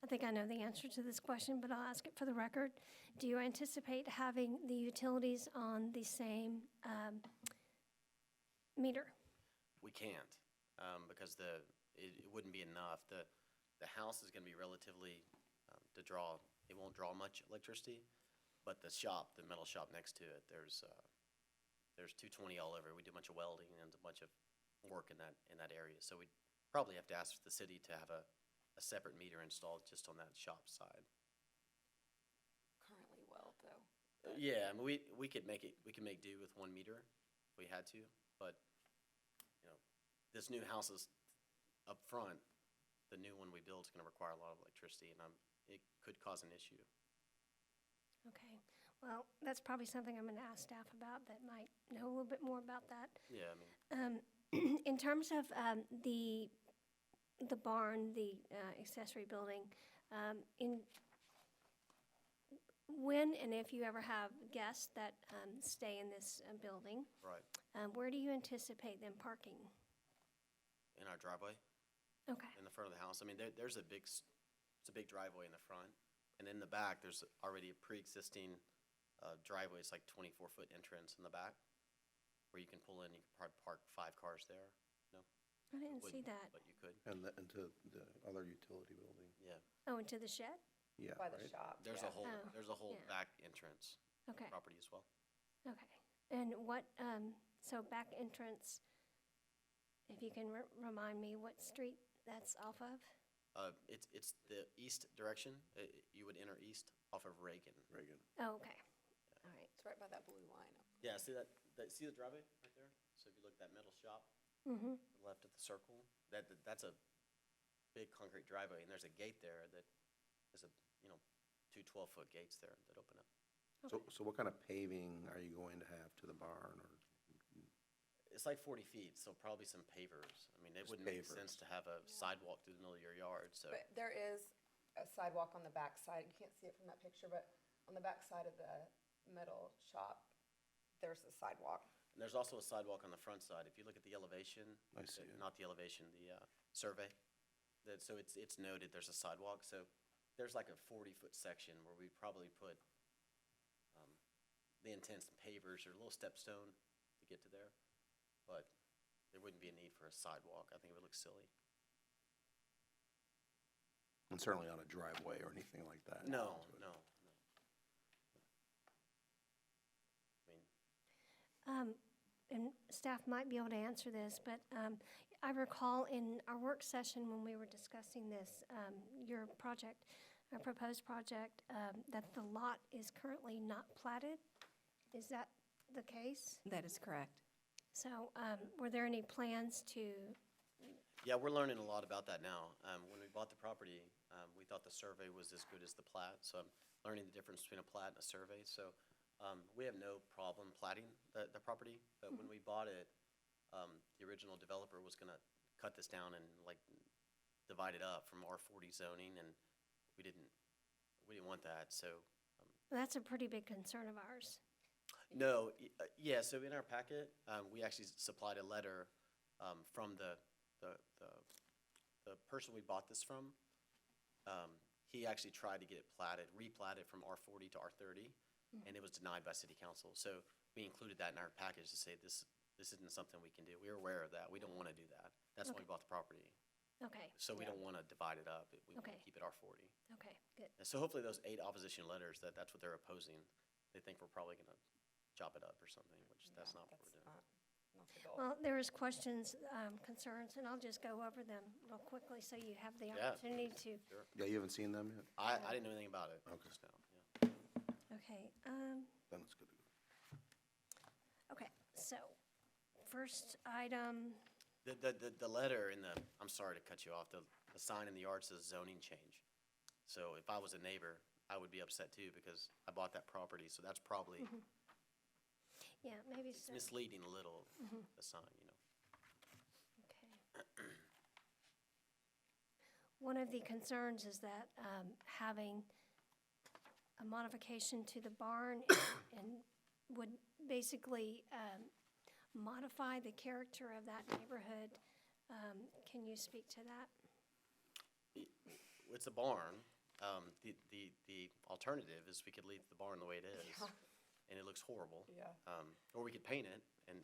I think I know the answer to this question, but I'll ask it for the record. Do you anticipate having the utilities on the same meter? We can't, because it wouldn't be enough. The house is gonna be relatively, it won't draw much electricity, but the metal shop next to it, there's 220 all over. We do a bunch of welding and a bunch of work in that area. So we'd probably have to ask the city to have a separate meter installed just on that shop side. Currently well, though. Yeah, I mean, we could make do with 1 meter if we had to, but, this new house is up front, the new one we build is gonna require a lot of electricity, and it could cause an issue. Okay, well, that's probably something I'm gonna ask staff about that might know a little bit more about that. Yeah, I mean, In terms of the barn, the accessory building, when and if you ever have guests that stay in this building, right, where do you anticipate them parking? in our driveway, Okay, in the front of the house, I mean, it's a big driveway in the front, and in the back, there's already a pre-existing driveway. It's like 24-foot entrance in the back, where you can pull in, you can probably park 5 cars there. No? I didn't see Wouldn't, that. But you could, Into the other utility building? yeah. Oh, into the shed? Yeah, By the right? shop, There's yeah. a whole yeah. back entrance Okay, property as well. okay. And what, so back entrance, if you can remind me what street that's off of? It's the east direction. You would enter east off of Reagan. Reagan. Oh, okay, all right. It's right by that blue line up. Yeah, see see the driveway right there? So if you look at that metal shop, Mm-hmm, to the left of the circle, that's a big concrete driveway, and there's a gate there that is two 12-foot gates there that open up. So what kind of paving are you going to have to the barn, or? It's like 40 feet, so probably some pavers. I mean, it Just wouldn't make pavers. sense to have a sidewalk through the middle of your yard, so. But there is a sidewalk on the back side. You can't see it from that picture, but on the back side of the metal shop, there's a sidewalk. And there's also a sidewalk on the front side. If you look at the elevation. I see it. Not the elevation, the survey. So it's noted there's a sidewalk. So there's like a 40-foot section where we probably put the intents pavers or a little stepstone to get to there. But there wouldn't be a need for a sidewalk. I think it would look silly. And certainly not a driveway or anything like that. No. I mean, And staff might be able to answer this, but I recall in our work session when we were discussing this, your project, proposed project, that the lot is currently not platted. Is that the case? That is correct. So were there any plans to, yeah, we're learning a lot about that now. When we bought the property, we thought the survey was as good as the plat. So I'm learning the difference between a plat and a survey. So we have no problem platting the property. But when we bought it, the original developer was going to cut this down and like divide it up from R40 zoning, and we didn't want that. So that's a pretty big concern of ours. no, yeah. So in our packet, we actually supplied a letter from the person we bought this from. He actually tried to get it replatted from R40 to R30, and it was denied by city council. So we included that in our package to say this isn't something we can do. We're aware of that. We don't want to do that. That's why we bought the property. Okay, So we don't want to divide it up. We want to Okay. keep it R40. okay, good. And so hopefully those 8 opposition letters, that's what they're opposing. They think we're probably going to chop it up or something, which that's No, not what we're doing. not the goal. Well, there was questions, concerns, and I'll just go over them real quickly so you have the Yeah. opportunity to. Yeah, you haven't seen them yet? I didn't know anything about it. Okay. Just now, yeah. Okay, Then it's good to go. okay, so first item, The letter in the, I'm sorry to cut you off, the sign in the yard says zoning change. So if I was a neighbor, I would be upset too because I bought that property, so that's probably, yeah, maybe it's so. misleading a little, the sign, you know. Okay. One of the concerns is that having a modification to the barn and would basically modify the character of that neighborhood. Can you speak to that? It's a barn. The alternative is we could leave the barn the way it is, and it looks horrible. Yeah. Or we could paint it and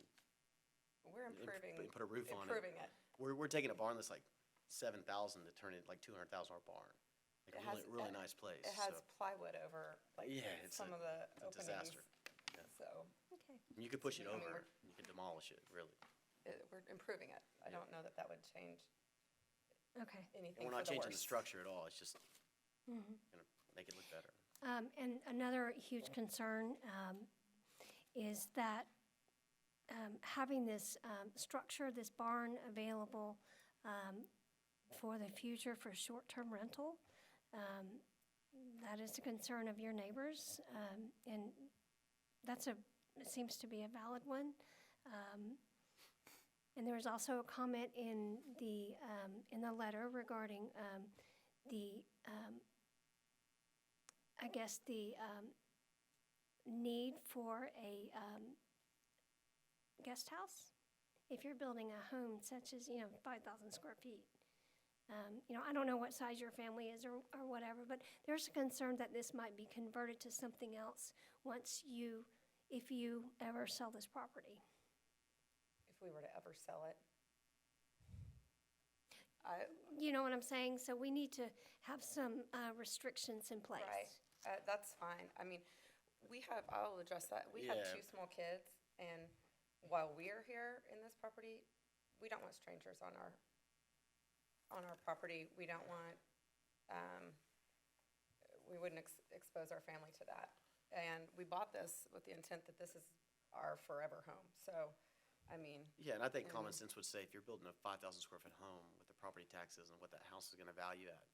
We're improving. put a roof on it. Improving it. We're taking a barn that's like 7,000 to turn it like $200,000 barn. Like It a has- really nice place. It has so plywood over, like, Yeah, it's some a- of the it's a openings. disaster. Yeah. So, Okay. You could push it I mean, over. You could demolish it, really. we're improving it. I don't know that would change Okay. anything And we're for not the changing the worse. structure at all. It's just gonna make it look better. And another huge concern is that having this structure, this barn available for the future for short-term rental, that is a concern of your neighbors, and it seems to be a valid one. And there was also a comment in the letter regarding I guess the need for a guest house if you're building a home such as, 5,000 square feet. I don't know what size your family is or whatever, but there's a concern that this might be converted to something else if you ever sell this property. If we were to ever sell it. You know what I'm saying? So we need to have some restrictions in place. Right, that's fine. I mean, I'll address that. We have Yeah. 2 small kids, and while we're here in this property, we don't want strangers on our property. We don't want, we wouldn't expose our family to that. And we bought this with the intent that this is our forever home. So, I mean, Yeah, and I think common sense would say if you're building a 5,000 square foot home with the property taxes and what that house is gonna value at,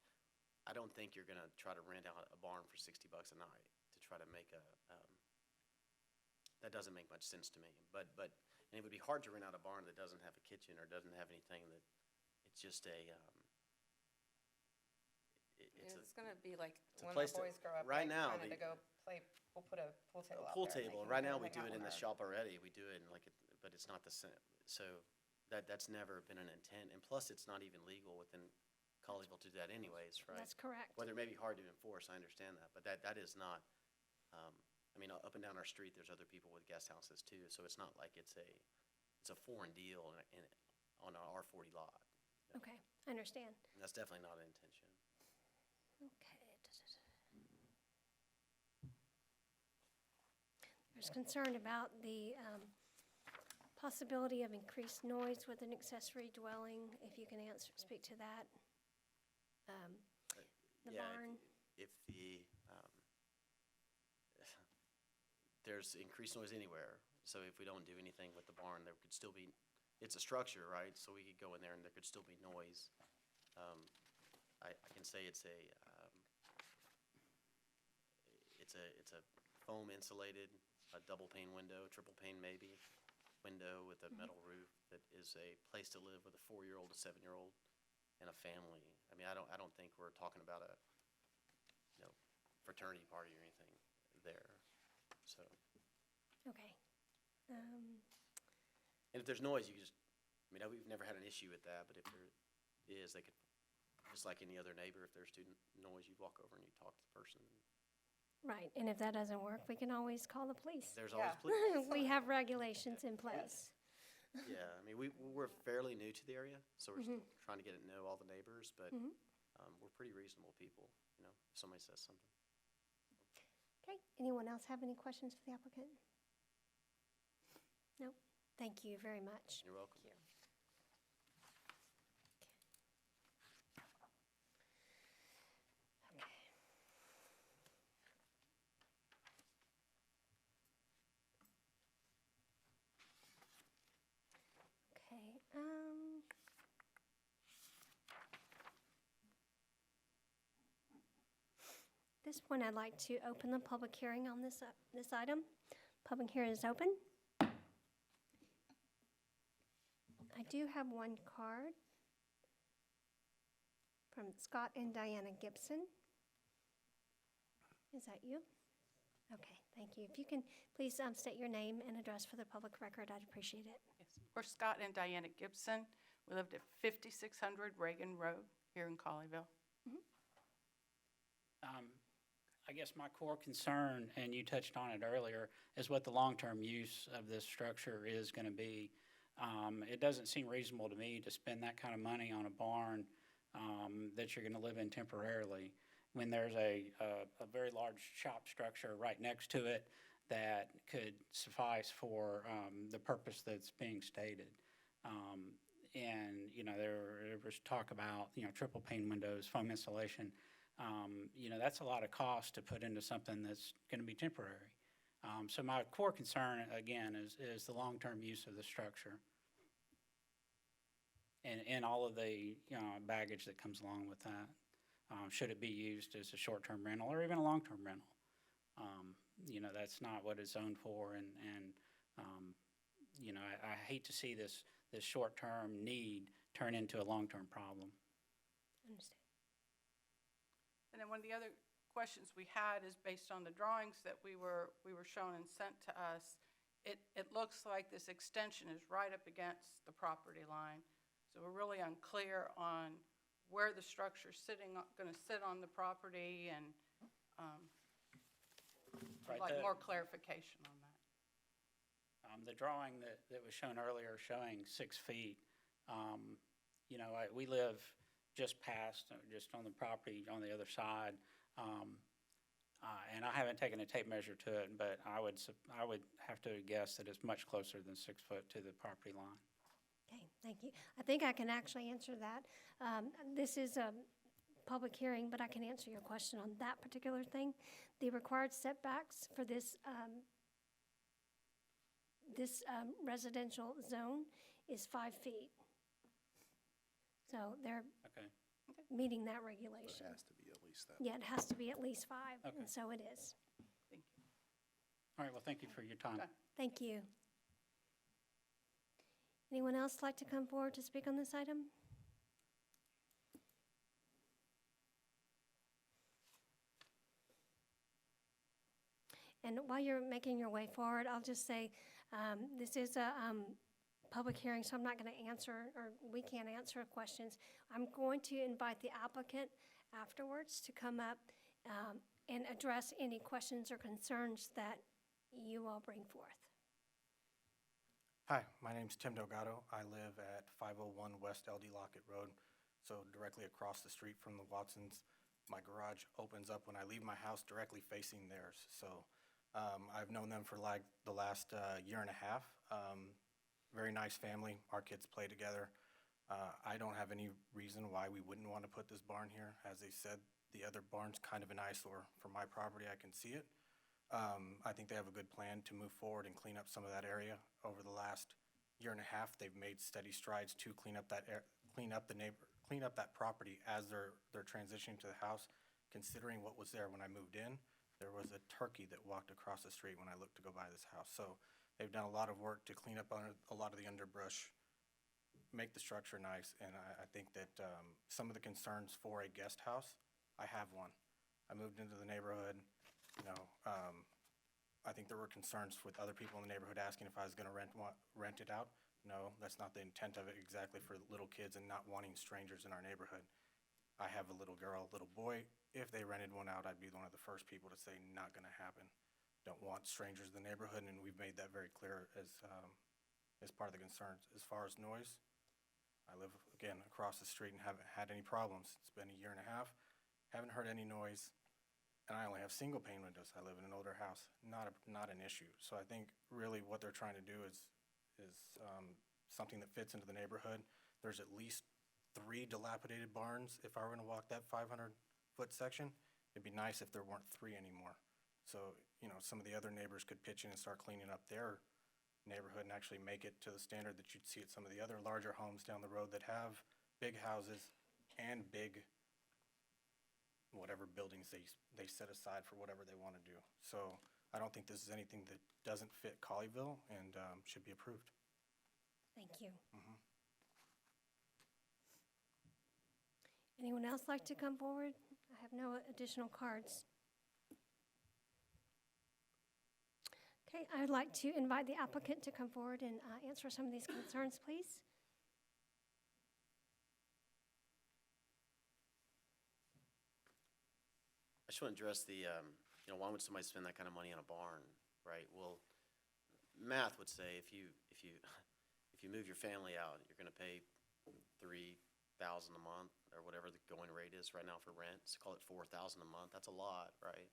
I don't think you're gonna try to rent out a barn for $60 a night to try to make a, that doesn't make much sense to me. And it would be hard to rent out a barn that doesn't have a kitchen or doesn't have anything that, it's just a, it's a. It's gonna be like it's a when place the to- boys grow up, right like now, kinda the- to go play, we'll put a pool table A out pool there. and they table, can right go now we hang do out it in the whenever. shop already, we do it in like, but it's not the same, so that's never been an intent, and plus it's not even legal within Colleyville to do that anyways, right? That's correct. Whether it may be hard to enforce, I understand that, but that is not, I mean, up and down our street, there's other people with guest houses too, so it's not like it's a foreign deal on an R40 lot. Okay, I understand. And that's definitely not an intention. Okay. There's concern about the possibility of increased noise with an accessory dwelling, if you can speak to that. The Yeah, barn, If there's increased noise anywhere, so if we don't do anything with the barn, there could still be, it's a structure, right? So we could go in there and there could still be noise. I can say it's a foam insulated, a double pane window, triple pane maybe, window with a metal roof that is a place to live with a 4-year-old, a 7-year-old, and a family. I mean, I don't think we're talking about a, fraternity party or anything there, so. okay. And if there's noise, you just, I mean, we've never had an issue with that, but if there is, they could, just like any other neighbor, if there's student noise, you'd walk over and you'd talk to the person. Right, and if that doesn't work, we can always call the police. There's always Yeah. police. We have regulations in place. Yeah, I mean, we're fairly new to the area, so we're still trying to get to know all the neighbors, but we're pretty reasonable people, if somebody says something. Okay, anyone else have any questions for the applicant? No, thank you very much. You're welcome. Okay, this one, I'd like to open the public hearing on this item. Public hearing is open. I do have one card from Scott and Diana Gibson. Is that you? Okay, thank you. If you can please state your name and address for the public record, I'd appreciate it. Yes, we're Scott and Diana Gibson. We lived at 5600 Reagan Road here in Colleyville. I guess my core concern, and you touched on it earlier, is what the long-term use of this structure is going to be. It doesn't seem reasonable to me to spend that kind of money on a barn that you're going to live in temporarily when there's a very large shop structure right next to it that could suffice for the purpose that's being stated. And, there was talk about, triple pane windows, foam insulation. That's a lot of cost to put into something that's going to be temporary. So my core concern, again, is the long-term use of the structure and all of the baggage that comes along with that. Should it be used as a short-term rental or even a long-term rental? That's not what it's zoned for, and I hate to see this short-term need turn into a long-term problem. Understand. And then one of the other questions we had is based on the drawings that we were shown and sent to us. It looks like this extension is right up against the property line. So we're really unclear on where the structure's going to sit on the property, and I'd like more clarification on that. The drawing that was shown earlier showing 6 feet, we live just on the property on the other side, and I haven't taken a tape measure to it, but I would have to guess that it's much closer than 6 foot to the property line. Okay, thank you. I think I can actually answer that. This is a public hearing, but I can answer your question on that particular thing. The required setbacks for this residential zone is 5 feet. So they're Okay. meeting that But regulation. it has to be at least then. Yeah, it has to be at least 5, Okay. and so it is. Thank you. All right, well, thank you for your time. Okay. Thank you. Anyone else like to come forward to speak on this item? And while you're making your way forward, I'll just say, this is a public hearing, so I'm not going to answer, or we can't answer questions. I'm going to invite the applicant afterwards to come up and address any questions or concerns that you all bring forth. Hi, my name's Tim Delgado. I live at 501 West LD Lockett Road, so directly across the street from the Watsons. My garage opens up when I leave my house directly facing theirs. So I've known them for like the last year and a half. Very nice family. Our kids play together. I don't have any reason why we wouldn't want to put this barn here. As they said, the other barn's kind of an eyesore. For my property, I can see it. I think they have a good plan to move forward and clean up some of that area. Over the last year and a half, they've made steady strides to clean up that property as they're transitioning to the house. Considering what was there when I moved in, there was a turkey that walked across the street when I looked to go buy this house. So they've done a lot of work to clean up a lot of the underbrush, make the structure nice, and I think that some of the concerns for a guest house, I have one. I moved into the neighborhood. I think there were concerns with other people in the neighborhood asking if I was going to rent it out. No, that's not the intent of it, exactly for little kids and not wanting strangers in our neighborhood. I have a little girl, little boy. If they rented one out, I'd be one of the first people to say not going to happen. Don't want strangers in the neighborhood, and we've made that very clear as part of the concerns. As far as noise, I live, again, across the street and haven't had any problems. It's been a year and a half. Haven't heard any noise. And I only have single pane windows. I live in an older house, not an issue. So I think really what they're trying to do is something that fits into the neighborhood. There's at least 3 dilapidated barns. If I were gonna walk that 500-foot section, it'd be nice if there weren't 3 anymore. So, some of the other neighbors could pitch in and start cleaning up their neighborhood and actually make it to the standard that you'd see at some of the other larger homes down the road that have big houses and big whatever buildings they set aside for whatever they want to do. So I don't think this is anything that doesn't fit Colleyville and should be approved. Thank you. Anyone else like to come forward? I have no additional cards. Okay, I would like to invite the applicant to come forward and answer some of these concerns, please. I just want to address the, why would somebody spend that kind of money on a barn, right? Well, math would say if you move your family out, you're going to pay $3,000 a month or whatever the going rate is right now for rent. So call it $4,000 a month. That's a lot, right?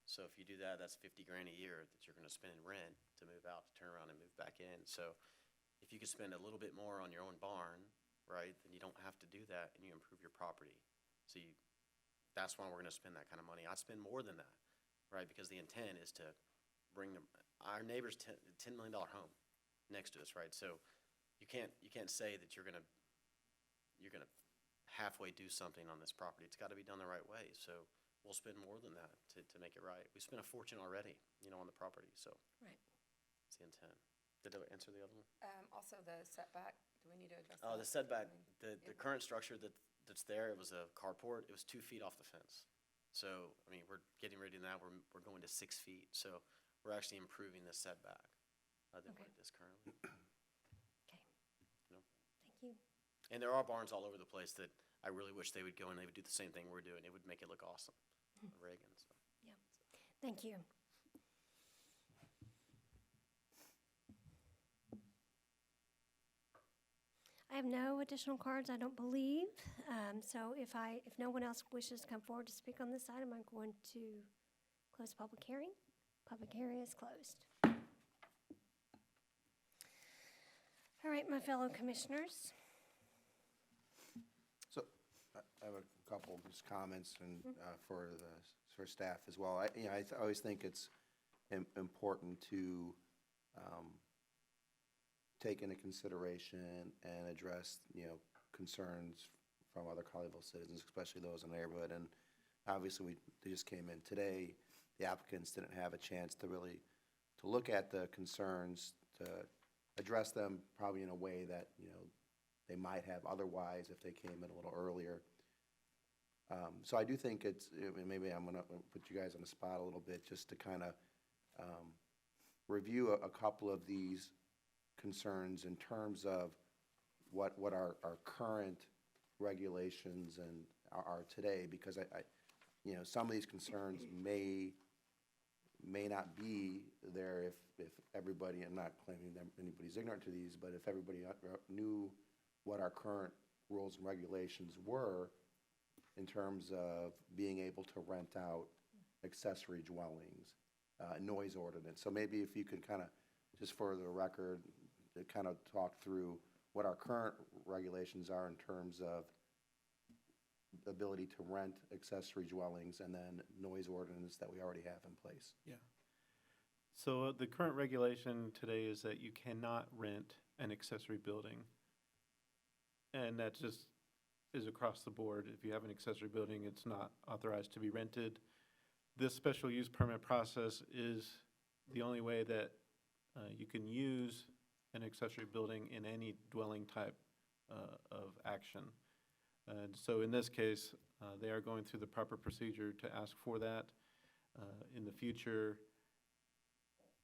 So if you do that, that's $50 grand a year that you're going to spend in rent to move out, to turn around and move back in. So if you could spend a little bit more on your own barn, right, then you don't have to do that and you improve your property. So that's why we're going to spend that kind of money. I'd spend more than that, right? Because the intent is to bring our neighbor's $10 million home next to us, right? So you can't say that you're going to halfway do something on this property. It's got to be done the right way. So we'll spend more than that to make it right. We spent a fortune already, on the property. So Right. It's the intent. Did I answer the other one? Also the setback, do we need to address that? Oh, the setback, the current structure that's there, it was a carport. It was 2 feet off the fence. So, we're getting ready now. We're going to 6 feet. So we're actually improving the setback than what it is currently. Okay. No. Thank you. And there are barns all over the place that I really wish they would go and they would do the same thing we're doing. It would make it look awesome. Reagan, so. Yeah. Thank you. I have no additional cards, I don't believe. So if no one else wishes to come forward to speak on this item, I'm going to close public hearing. Public hearing is closed. All right, my fellow commissioners. So I have a couple just comments and for staff as well. I always think it's important to take into consideration and address concerns from other Colleyville citizens, especially those in the neighborhood. And obviously, they just came in today. The applicants didn't have a chance to really, to look at the concerns, to address them probably in a way that, they might have otherwise if they came in a little earlier. So I do think maybe I'm gonna put you guys on the spot a little bit, just to kind of review a couple of these concerns in terms of what our current regulations and are today, because some of these concerns may not be there if everybody, I'm not claiming that anybody's ignorant to these, but if everybody knew what our current rules and regulations were in terms of being able to rent out accessory dwellings, noise ordinance. So maybe if you could kind of, just for the record, kind of talk through what our current regulations are in terms of the ability to rent accessory dwellings, and then noise ordinance that we already have in place. Yeah. So the current regulation today is that you cannot rent an accessory building. And that just is across the board. If you have an accessory building, it's not authorized to be rented. This special use permit process is the only way that you can use an accessory building in any dwelling type of action. And so in this case, they are going through the proper procedure to ask for that. In the future,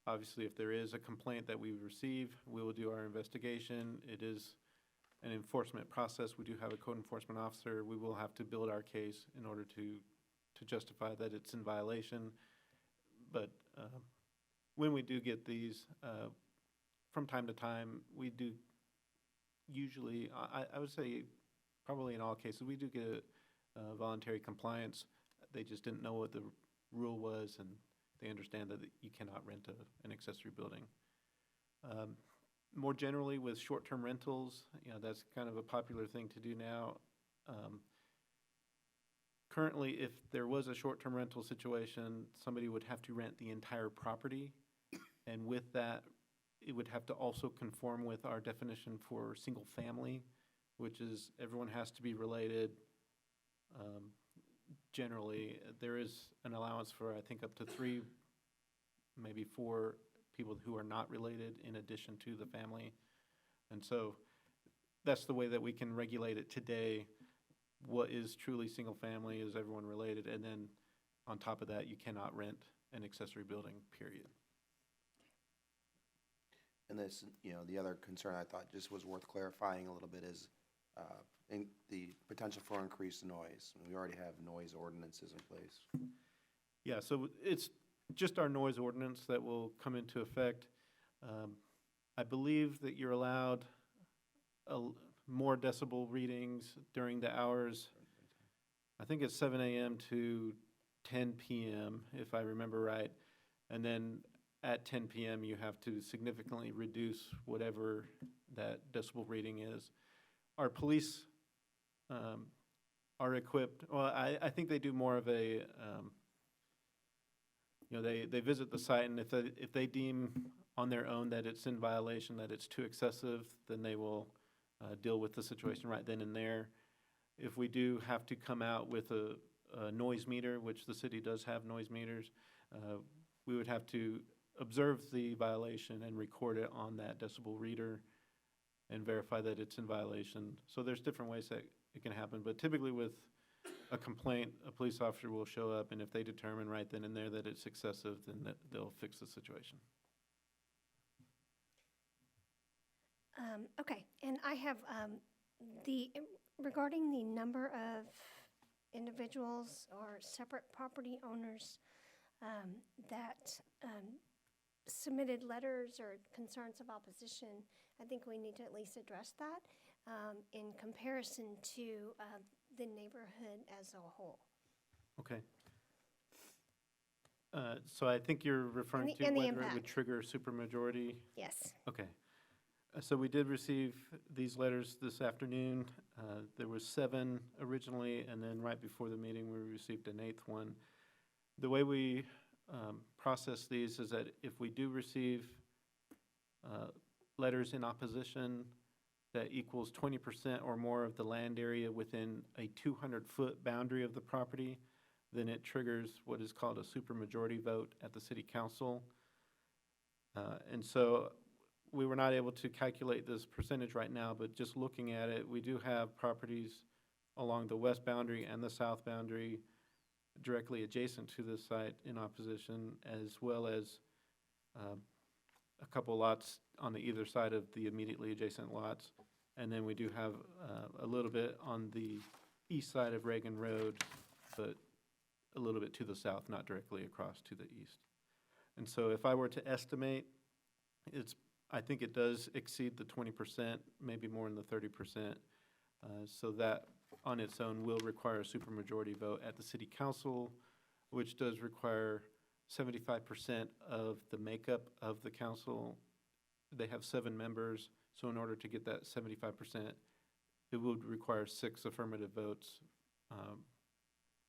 obviously, if there is a complaint that we receive, we will do our investigation. It is an enforcement process. We do have a code enforcement officer. We will have to build our case in order to justify that it's in violation. But when we do get these, from time to time, we do usually, I would say probably in all cases, we do get voluntary compliance. They just didn't know what the rule was, and they understand that you cannot rent an accessory building. More generally, with short-term rentals, that's kind of a popular thing to do now. Currently, if there was a short-term rental situation, somebody would have to rent the entire property, and with that, it would have to also conform with our definition for single family, which is everyone has to be related. Generally, there is an allowance for, I think, up to 3, maybe 4 people who are not related in addition to the family. And so that's the way that we can regulate it today. What is truly single family, is everyone related? And then on top of that, you cannot rent an accessory building, period. And this, the other concern I thought just was worth clarifying a little bit is the potential for increased noise. We already have noise ordinances in place. Yeah, so it's just our noise ordinance that will come into effect. I believe that you're allowed more decibel readings during the hours. I think it's 7 a.m. to 10 p.m., if I remember right. And then at 10 p.m., you have to significantly reduce whatever that decibel reading is. Our police are equipped. Well, I think they do more of a, they visit the site, and if they deem on their own that it's in violation, that it's too excessive, then they will deal with the situation right then and there. If we do have to come out with a noise meter, which the city does have noise meters, we would have to observe the violation and record it on that decibel reader and verify that it's in violation. So there's different ways that it can happen, but typically with a complaint, a police officer will show up, and if they determine right then and there that it's excessive, then they'll fix the situation. Okay, and I have regarding the number of individuals or separate property owners that submitted letters or concerns of opposition, I think we need to at least address that in comparison to the neighborhood as a whole. Okay. So I think you're referring to and the whether it would impact. trigger a supermajority. Yes. Okay. So we did receive these letters this afternoon. There was 7 originally, and then right before the meeting, we received an 8th one. The way we process these is that if we do receive letters in opposition that equals 20% or more of the land area within a 200-foot boundary of the property, then it triggers what is called a supermajority vote at the city council. And so we were not able to calculate this percentage right now, but just looking at it, we do have properties along the west boundary and the south boundary directly adjacent to this site in opposition, as well as a couple lots on the either side of the immediately adjacent lots. And then we do have a little bit on the east side of Reagan Road, but a little bit to the south, not directly across to the east. And so if I were to estimate, I think it does exceed the 20%, maybe more in the 30%. So that on its own will require a supermajority vote at the city council, which does require 75% of the makeup of the council. They have 7 members, so in order to get that 75%, it would require 6 affirmative votes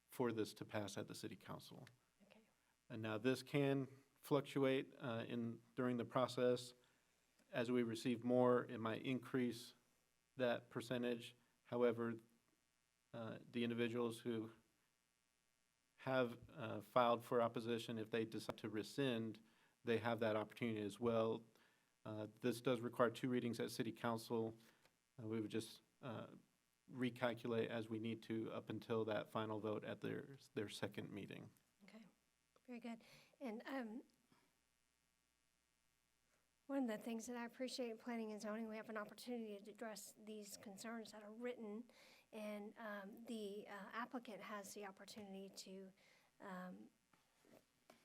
for this to pass at the city council. Okay. And now this can fluctuate during the process. As we receive more, it might increase that percentage. However, the individuals who have filed for opposition, if they decide to rescind, they have that opportunity as well. This does require 2 readings at city council. We would just recalculate as we need to up until that final vote at their second meeting. Okay, very good. And one of the things that I appreciate in planning and zoning, we have an opportunity to address these concerns that are written, and the applicant has the opportunity to,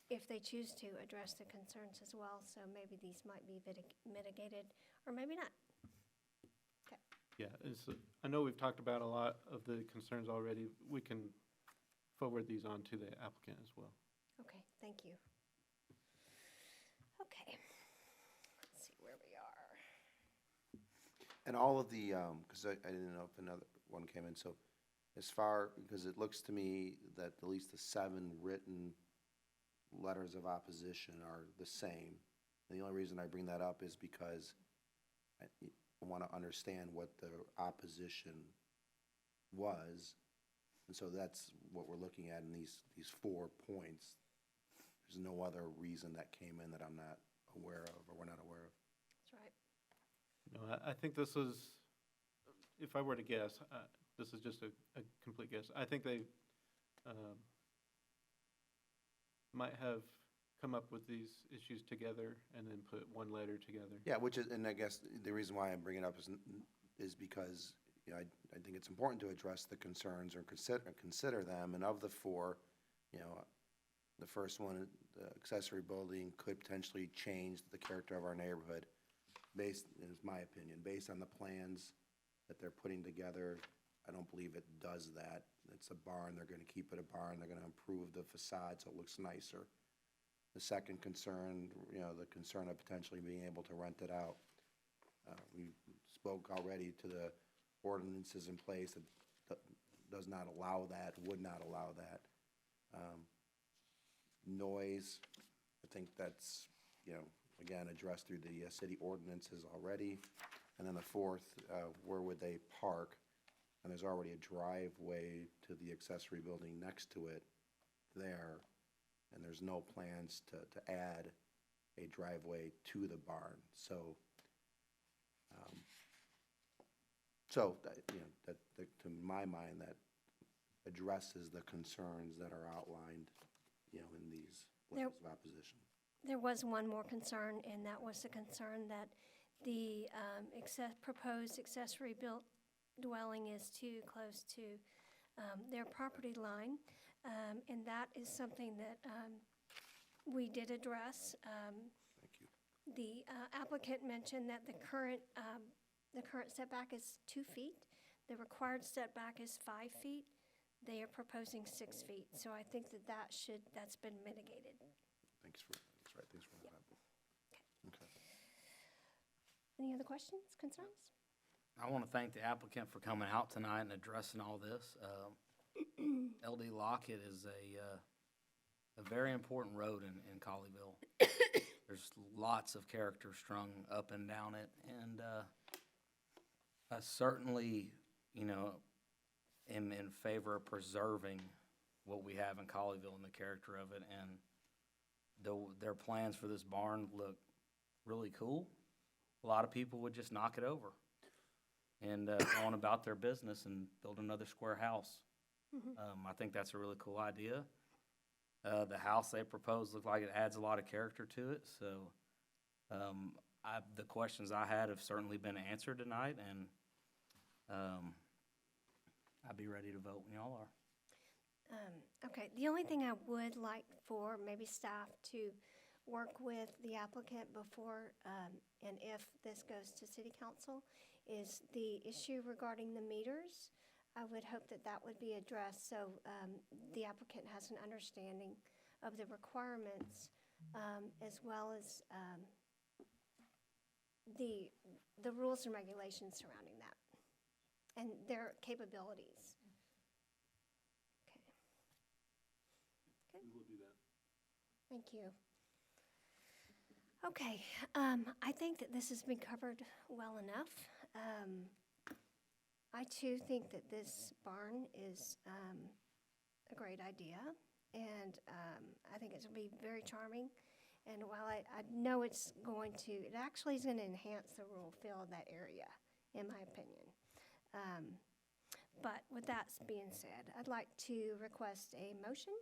if they choose to, address the concerns as well. So maybe these might be mitigated, or maybe not. Okay. Yeah, I know we've talked about a lot of the concerns already. We can forward these on to the applicant as well. Okay, thank you. Okay, let's see where we are. And all of the, because I didn't know if another one came in, so because it looks to me that at least the 7 written letters of opposition are the same. And the only reason I bring that up is because I want to understand what the opposition was. And so that's what we're looking at in these 4 points. There's no other reason that came in that I'm not aware of, or we're not aware of. That's right. No, I think this is, if I were to guess, this is just a complete guess. I think they might have come up with these issues together and then put one letter together. Yeah, and I guess the reason why I'm bringing it up is because, you know, I think it's important to address the concerns or consider them. And of the 4, you know, the first one, the accessory building, could potentially change the character of our neighborhood, in my opinion, based on the plans that they're putting together. I don't believe it does that. It's a barn. They're going to keep it a barn. They're going to improve the facade so it looks nicer. The second concern, you know, the concern of potentially being able to rent it out. We spoke already to the ordinances in place that does not allow that, would not allow that. Noise, I think that's, you know, again, addressed through the city ordinances already. And then the 4th, where would they park? And there's already a driveway to the accessory building next to it there. And there's no plans to add a driveway to the barn. So, you know, that to my mind, that addresses the concerns that are outlined, you know, in these letters of opposition. There was one more concern, and that was the concern that the proposed accessory built dwelling is too close to their property line. And that is something that we did address. Thank you. The applicant mentioned that the current setback is 2 feet. The required setback is 5 feet. They are proposing 6 feet. So I think that's been mitigated. Thanks for that. Okay. Any other questions, concerns? I want to thank the applicant for coming out tonight and addressing all this. LD Lockett is a very important road in Colleyville. There's lots of character strung up and down it, and I certainly, you know, am in favor of preserving what we have in Colleyville and the character of it, and their plans for this barn look really cool. A lot of people would just knock it over and go on about their business and build another square house. I think that's a really cool idea. The house they proposed looked like it adds a lot of character to it, so the questions I had have certainly been answered tonight, and I'd be ready to vote when y'all are. Okay, the only thing I would like for maybe staff to work with the applicant before, and if this goes to city council, is the issue regarding the meters. I would hope that that would be addressed, so the applicant has an understanding of the requirements, as well as the rules and regulations surrounding that, and their capabilities. Okay. We will do that. Thank you. Okay, I think that this has been covered well enough. I too think that this barn is a great idea, and I think it's going to be very charming. And while I know it actually is going to enhance the rural feel of that area, in my opinion. But with that being said, I'd like to request a motion.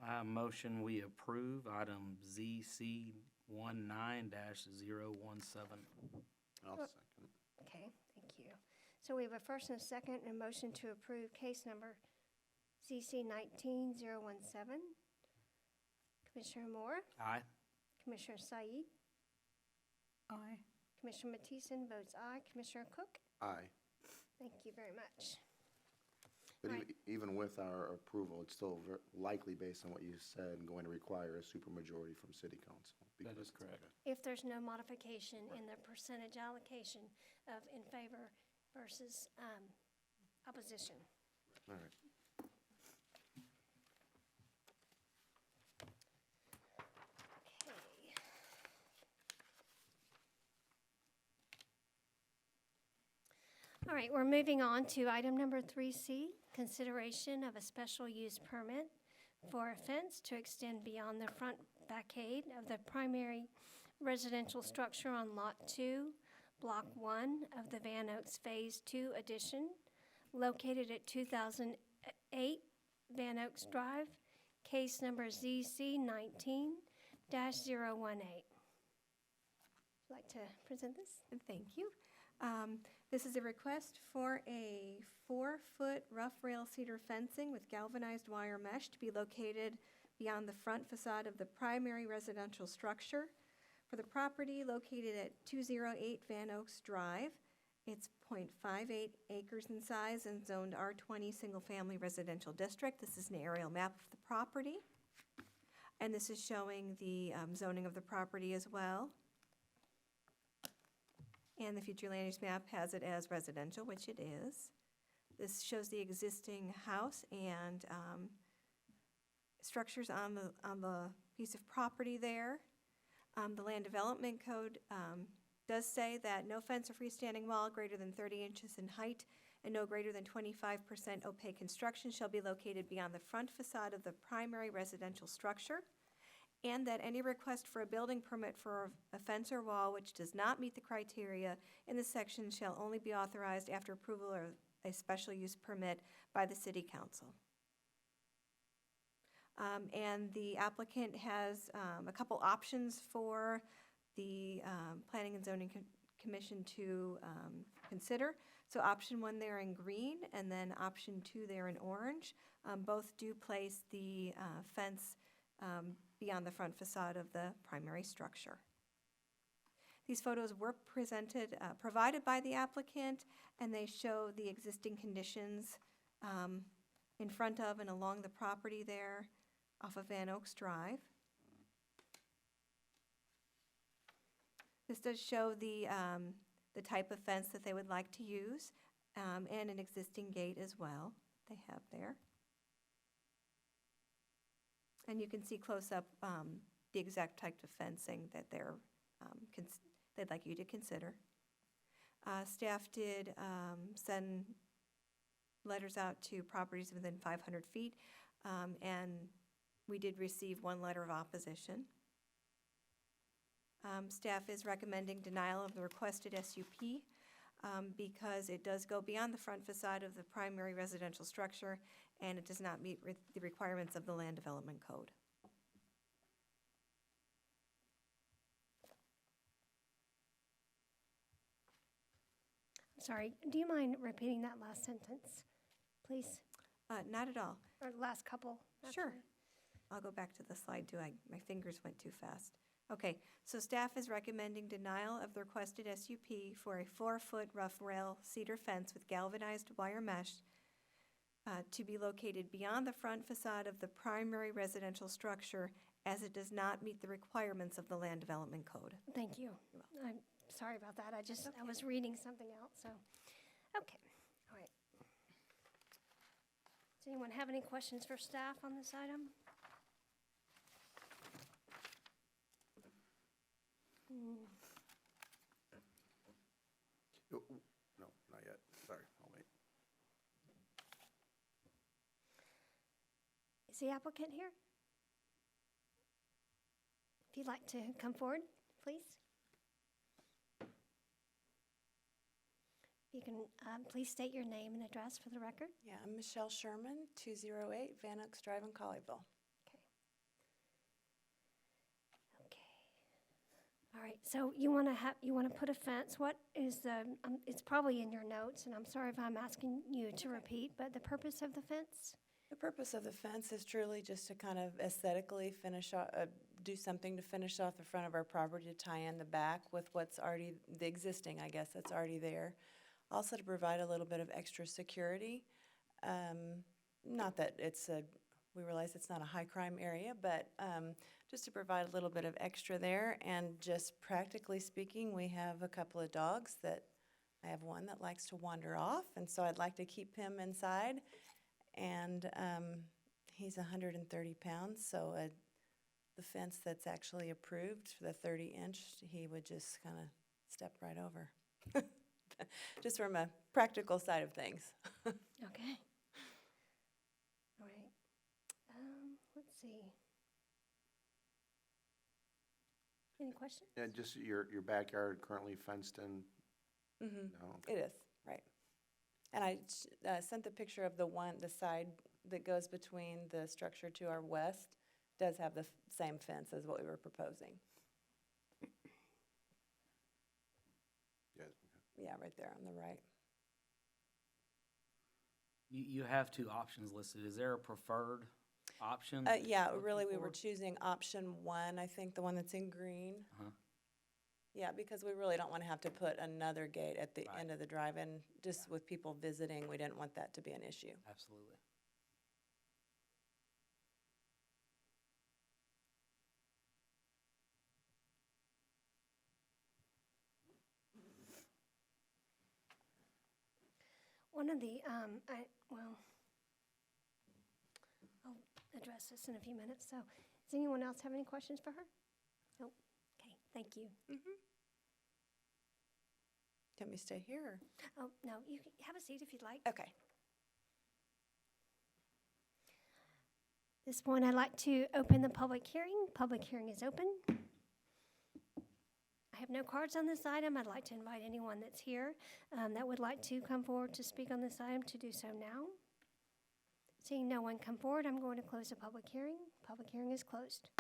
I motion we approve item ZC 19-017. I'll second. Okay, thank you. So we have a first and a second, and a motion to approve case number ZC 19-017. Commissioner Moore? Aye. Commissioner Said? Aye. Commissioner Matheson votes aye. Commissioner Cook? Aye. Thank you very much. But Right. even with our approval, it's still likely, based on what you said, going to require a supermajority from city council. That because is correct. If there's no modification in the percentage allocation of in favor versus opposition. All right. Okay. All right, we're moving on to item number 3C, consideration of a special use permit for a fence to extend beyond the front facade of the primary residential structure on Lot 2, Block 1 of the Van Oaks Phase 2 addition, located at 2008 Van Oaks Drive, case number ZC 19-018. Would you like to present this? Thank you. This is a request for a 4-foot rough rail cedar fencing with galvanized wire mesh to be located beyond the front facade of the primary residential structure for the property located at 208 Van Oaks Drive. It's 0.58 acres in size and zoned R20 single-family residential district. This is an aerial map of the property. And this is showing the zoning of the property as well. And the future land use map has it as residential, which it is. This shows the existing house and structures on the piece of property there. The Land Development Code does say that no fence or freestanding wall greater than 30 inches in height and no greater than 25% opaque construction shall be located beyond the front facade of the primary residential structure, and that any request for a building permit for a fence or wall which does not meet the criteria in this section shall only be authorized after approval of a special use permit by the City Council. And the applicant has a couple options for the Planning and Zoning Commission to consider. So option 1 there in green, and then option 2 there in orange. Both do place the fence beyond the front facade of the primary structure. These photos were provided by the applicant, and they show the existing conditions in front of and along the property there off of Van Oaks Drive. This does show the type of fence that they would like to use, and an existing gate as well they have there. And you can see close up the exact type of fencing that they'd like you to consider. Staff did send letters out to properties within 500 feet. and we did receive one letter of opposition. Staff is recommending denial of the requested SUP because it does go beyond the front facade of the primary residential structure, and it does not meet the requirements of the Land Development Code. Sorry, do you mind repeating that last sentence, please? Not at all. Or last couple? Sure. actually? I'll go back to the slide too. My fingers went too fast. Okay, so staff is recommending denial of the requested SUP for a 4-foot rough rail cedar fence with galvanized wire mesh to be located beyond the front facade of the primary residential structure, as it does not meet the requirements of the Land Development Code. Thank you. I'm sorry about that. I was reading something else, so, okay, all right. Does anyone have any questions for staff on this item? No, not yet. Sorry, I'll wait. Is the applicant here? If you'd like to come forward, please. You can please state your name and address for the record. Yeah, I'm Michelle Sherman, 208 Van Oaks Drive in Colleyville. Okay. All right, so you want to put a fence. What is the, it's probably in your notes, and I'm sorry if I'm asking you to repeat, but the purpose of the fence? The purpose of the fence is truly just to kind of aesthetically finish, do something to finish off the front of our property, to tie in the back with what's already, the existing, I guess, that's already there. Also to provide a little bit of extra security. Not that it's we realize it's not a high crime area, but just to provide a little bit of extra there. And just practically speaking, we have a couple of dogs that, I have one that likes to wander off, and so I'd like to keep him inside. And he's 130 pounds, so the fence that's actually approved for the 30-inch, he would just kind of step right over. Just from a practical side of things. Okay. All right. Let's see. Any questions? Yeah, just your backyard currently fenced in? Mm-hmm. No? Okay. It is, right. And I sent the picture of the side that goes between the structure to our west, does have the same fence as what we were proposing. Yes. Yeah, right there on the right. You have two options listed. Is there a preferred option? Yeah, Looking really, we were for? choosing option 1, I think, the one that's in green. Uh-huh. Yeah, because we really don't want to have to put another gate at the Right. end of the drive-in. Just with people visiting, we didn't want that to be an issue. Absolutely. One of the, well, I'll address this in a few minutes. So, does anyone else have any questions for her? Nope. Okay, thank you. Can we stay here? Or? Oh, no, you can have a seat if you'd like. Okay. At this point, I'd like to open the public hearing. Public hearing is open. I have no cards on this item. I'd like to invite anyone that's here that would like to come forward to speak on this item to do so now. Seeing no one come forward, I'm going to close the public hearing. Public hearing is closed.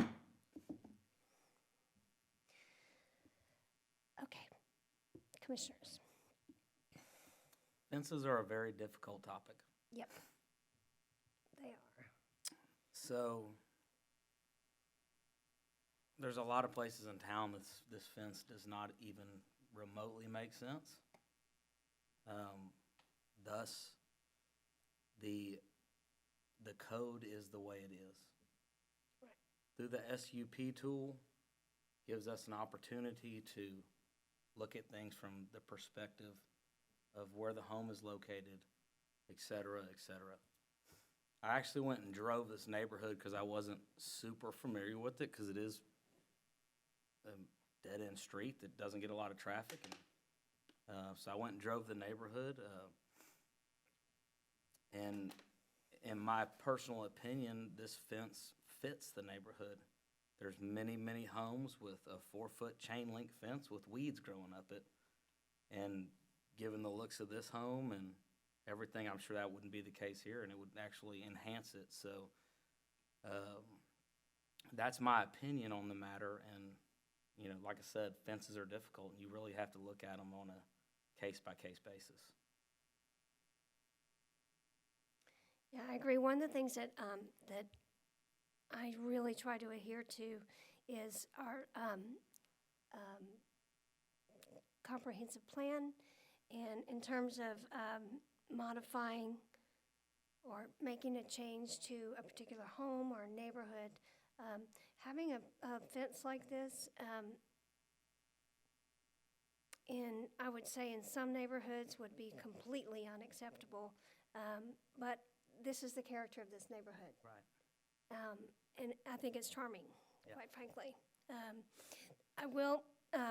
Okay, commissioners. Fences are a very difficult topic. Yep, they are. So, there's a lot of places in town this fence does not even remotely make sense. Thus, the code is the way it is. Right. Through the SUP tool, gives us an opportunity to look at things from the perspective of where the home is located, et cetera, et cetera. I actually went and drove this neighborhood because I wasn't super familiar with it, because it is a dead-end street that doesn't get a lot of traffic. And so I went and drove the neighborhood, and in my personal opinion, this fence fits the neighborhood. There's many, many homes with a 4-foot chain link fence with weeds growing up it. And given the looks of this home and everything, I'm sure that wouldn't be the case here, and it would actually enhance it. So that's my opinion on the matter. And, you know, like I said, fences are difficult, and you really have to look at them on a case-by-case basis. Yeah, I agree. One of the things that I really try to adhere to is our comprehensive plan. And in terms of modifying or making a change to a particular home or neighborhood, having a fence like this, I would say in some neighborhoods would be completely unacceptable. But this is the character of this neighborhood. Right. And I think it's charming, Yeah. quite frankly.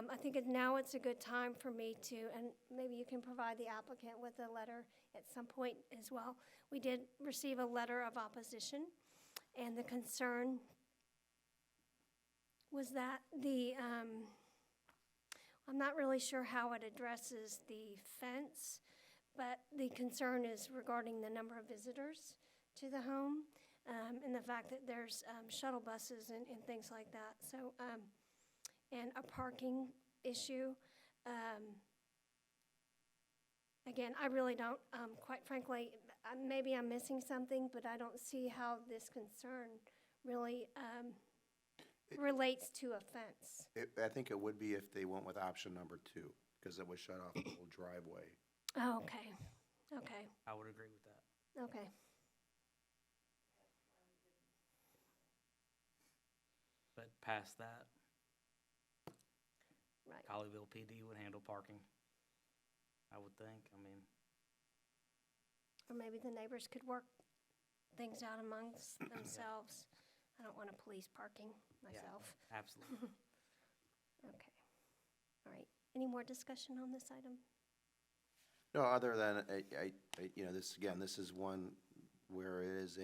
I think now it's a good time for me to, and maybe you can provide the applicant with a letter at some point as well. We did receive a letter of opposition, and the concern was that I'm not really sure how it addresses the fence, but the concern is regarding the number of visitors to the home, and the fact that there's shuttle buses and things like that. So, and a parking issue. Again, I really don't, quite frankly, maybe I'm missing something, but I don't see how this concern really relates to a fence. I think it would be if they went with option number 2, because it would shut off the whole driveway. Oh, okay, okay, I would agree with that. okay. But past that, Right. Colleyville PD would handle parking, I would think. I mean, Or maybe the neighbors could work things out amongst themselves. I don't want to police parking myself. absolutely. Okay. All right. Any more discussion on this item? No, other than, you know, this is one where it is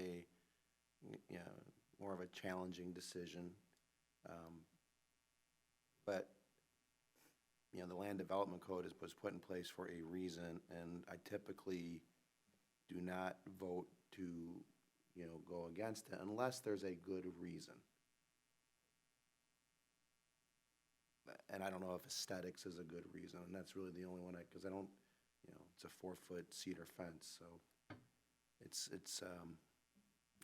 more of a challenging decision. But, you know, the land development code was put in place for a reason, and I typically do not vote to, you know, go against it unless there's a good reason. And I don't know if aesthetics is a good reason, and that's really the only one, because I don't, you know, it's a 4-foot cedar fence, so it's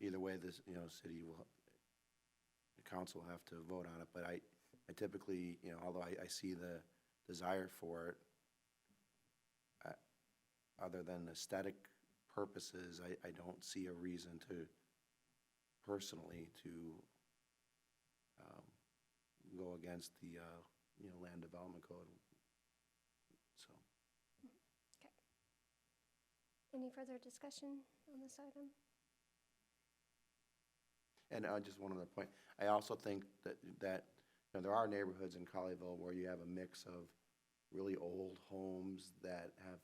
either way, this, you know, the council will have to vote on it, but I typically, you know, although I see the desire for it, other than aesthetic purposes, I don't see a reason to, personally, to go against the, you know, land development code, so. Okay. Any further discussion on this item? And just one other point, I also think that you know, there are neighborhoods in Colleyville where you have a mix of really old homes that have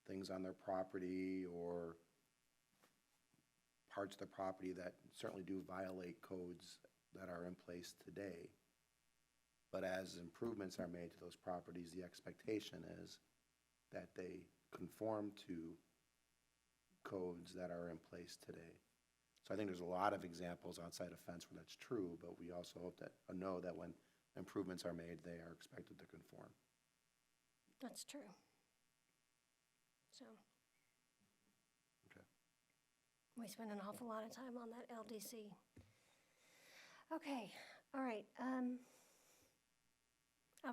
things on their property or parts of the property that certainly do violate codes that are in place today. But as improvements are made to those properties, the expectation is that they conform to codes that are in place today. So I think there's a lot of examples outside of fence where that's true, but we also hope that, know that when improvements are made, they are expected to conform. That's true. So. Okay. We spend an awful lot of time on that LDC. Okay, all right. I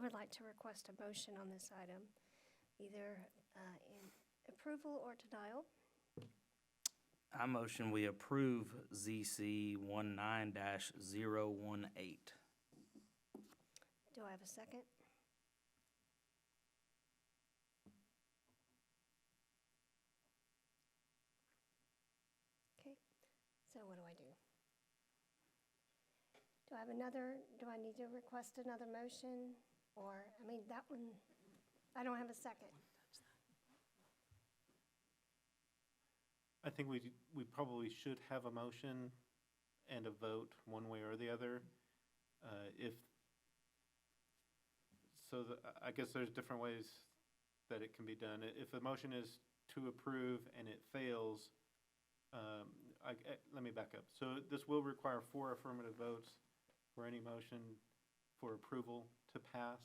would like to request a motion on this item, either in approval or denial. I motion we approve ZC 19-018. Do I have a second? Okay, so what do I do? Do I need to request another motion? Or, I mean, that one, I don't have a second. I think we probably should have a motion and a vote one way or the other. I guess there's different ways that it can be done. If the motion is to approve and it fails, let me back up. So this will require 4 affirmative votes for any motion for approval to pass.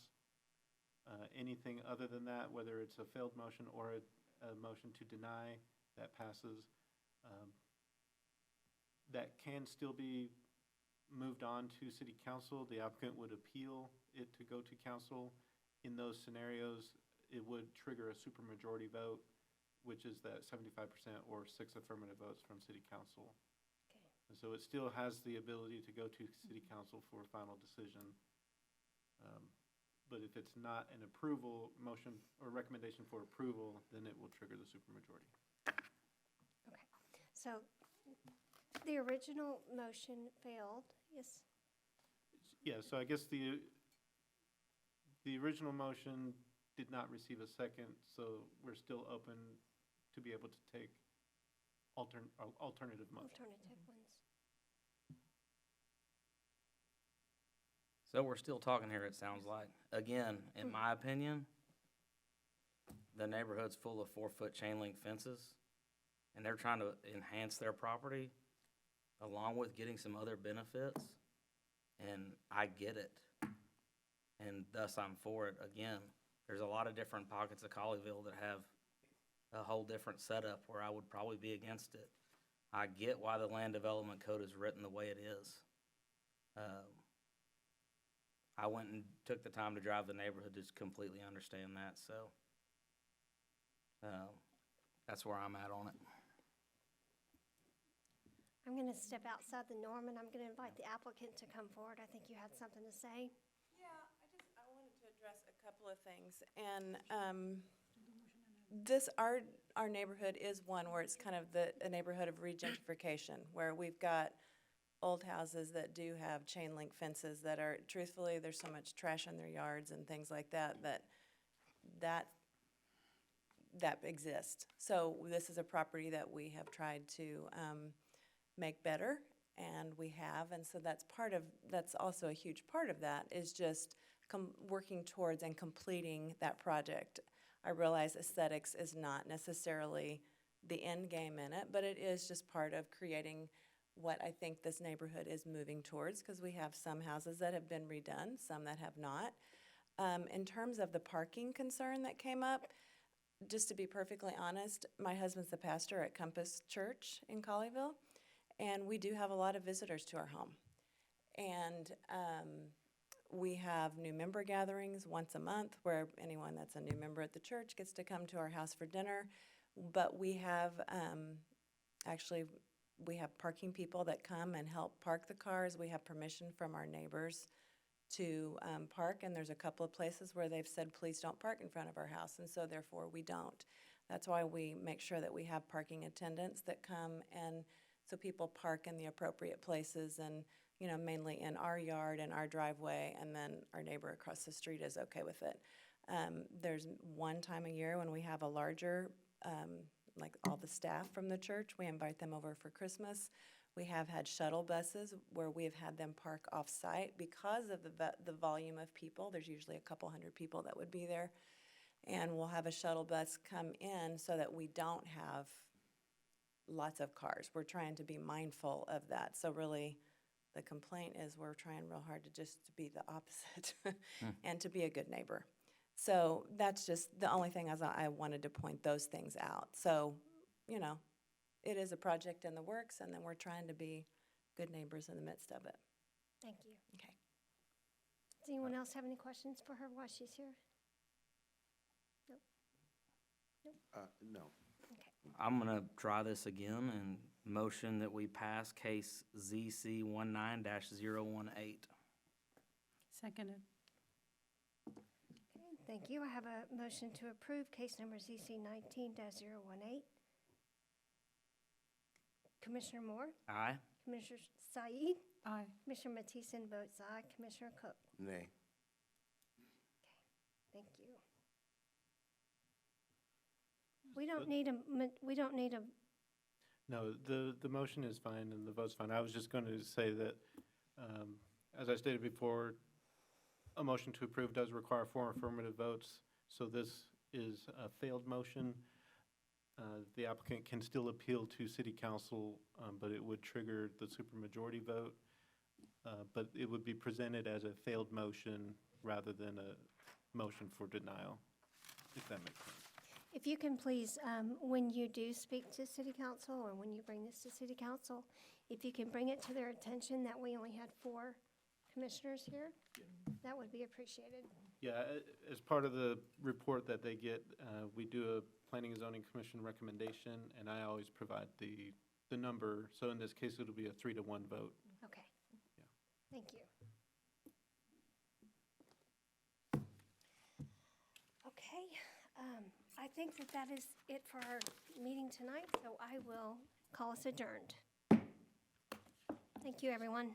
Anything other than that, whether it's a failed motion or a motion to deny, that passes. That can still be moved on to city council. The applicant would appeal it to go to council. In those scenarios, it would trigger a supermajority vote, which is that 75% or 6 affirmative votes from city council. Okay. And so it still has the ability to go to city council for a final decision. But if it's not an approval motion or recommendation for approval, then it will trigger the supermajority. Okay, so the original motion failed, yes? Yeah, so I guess the original motion did not receive a second, so we're still open to be able to take alternative motions. Alternative ones. So we're still talking here, it sounds like. Again, in my opinion, the neighborhood's full of 4-foot chain link fences, and they're trying to enhance their property along with getting some other benefits, and I get it. And thus I'm for it. Again, there's a lot of different pockets of Colleyville that have a whole different setup where I would probably be against it. I get why the land development code is written the way it is. I went and took the time to drive the neighborhood to completely understand that, so that's where I'm at on it. I'm going to step outside the norm, and I'm going to invite the applicant to come forward. I think you had something to say. Yeah, I wanted to address a couple of things. And our neighborhood is one where it's kind of a neighborhood of regentrification, where we've got old houses that do have chain link fences that are, truthfully, there's so much trash in their yards and things like that exists. So this is a property that we have tried to make better, and we have, and so that's also a huge part of that, is just working towards and completing that project. I realize aesthetics is not necessarily the end game in it, but it is just part of creating what I think this neighborhood is moving towards, because we have some houses that have been redone, some that have not. In terms of the parking concern that came up, just to be perfectly honest, my husband's the pastor at Compass Church in Colleyville, and we do have a lot of visitors to our home. And we have new member gatherings once a month where anyone that's a new member at the church gets to come to our house for dinner. But we have, we have parking people that come and help park the cars. We have permission from our neighbors to park, and there's a couple of places where they've said, please don't park in front of our house, and so therefore we don't. That's why we make sure that we have parking attendants that come, and so people park in the appropriate places, and mainly in our yard and our driveway, and then our neighbor across the street is okay with it. There's one time a year when we have a larger, like all the staff from the church, we invite them over for Christmas. We have had shuttle buses where we have had them park off-site because of the volume of people. There's usually a couple hundred people that would be there. And we'll have a shuttle bus come in so that we don't have lots of cars. We're trying to be mindful of that. So really, the complaint is we're trying real hard to just be the opposite and to be a good neighbor. So that's just the only thing as I wanted to point those things out. So, it is a project in the works, and then we're trying to be good neighbors in the midst of it. Thank you. Okay. Does anyone else have any questions for her while she's here? No. Okay. I'm gonna try this again and motion that we pass case ZC 19-018. Seconded. Okay, thank you. I have a motion to approve case number ZC 19-018. Commissioner Moore? Aye. Commissioner Said? Aye. Commissioner Matheson votes aye. Commissioner Cook? Nay. Thank you. We don't need a No, the motion is fine and the vote's fine. I was just going to say that, as I stated before, a motion to approve does require 4 affirmative votes, so this is a failed motion. The applicant can still appeal to city council, but it would trigger the supermajority vote. But it would be presented as a failed motion rather than a motion for denial, if that makes sense. If you can please, when you do speak to city council, or when you bring this to city council, if you can bring it to their attention that we only had 4 commissioners here, that would be appreciated. Yeah, as part of the report that they get, we do a planning and zoning commission recommendation, and I always provide the number. So in this case, it'll be a 3-to-1 vote. Okay. Yeah. Thank you. Okay, I think that is it for our meeting tonight, so I will call us adjourned. Thank you, everyone.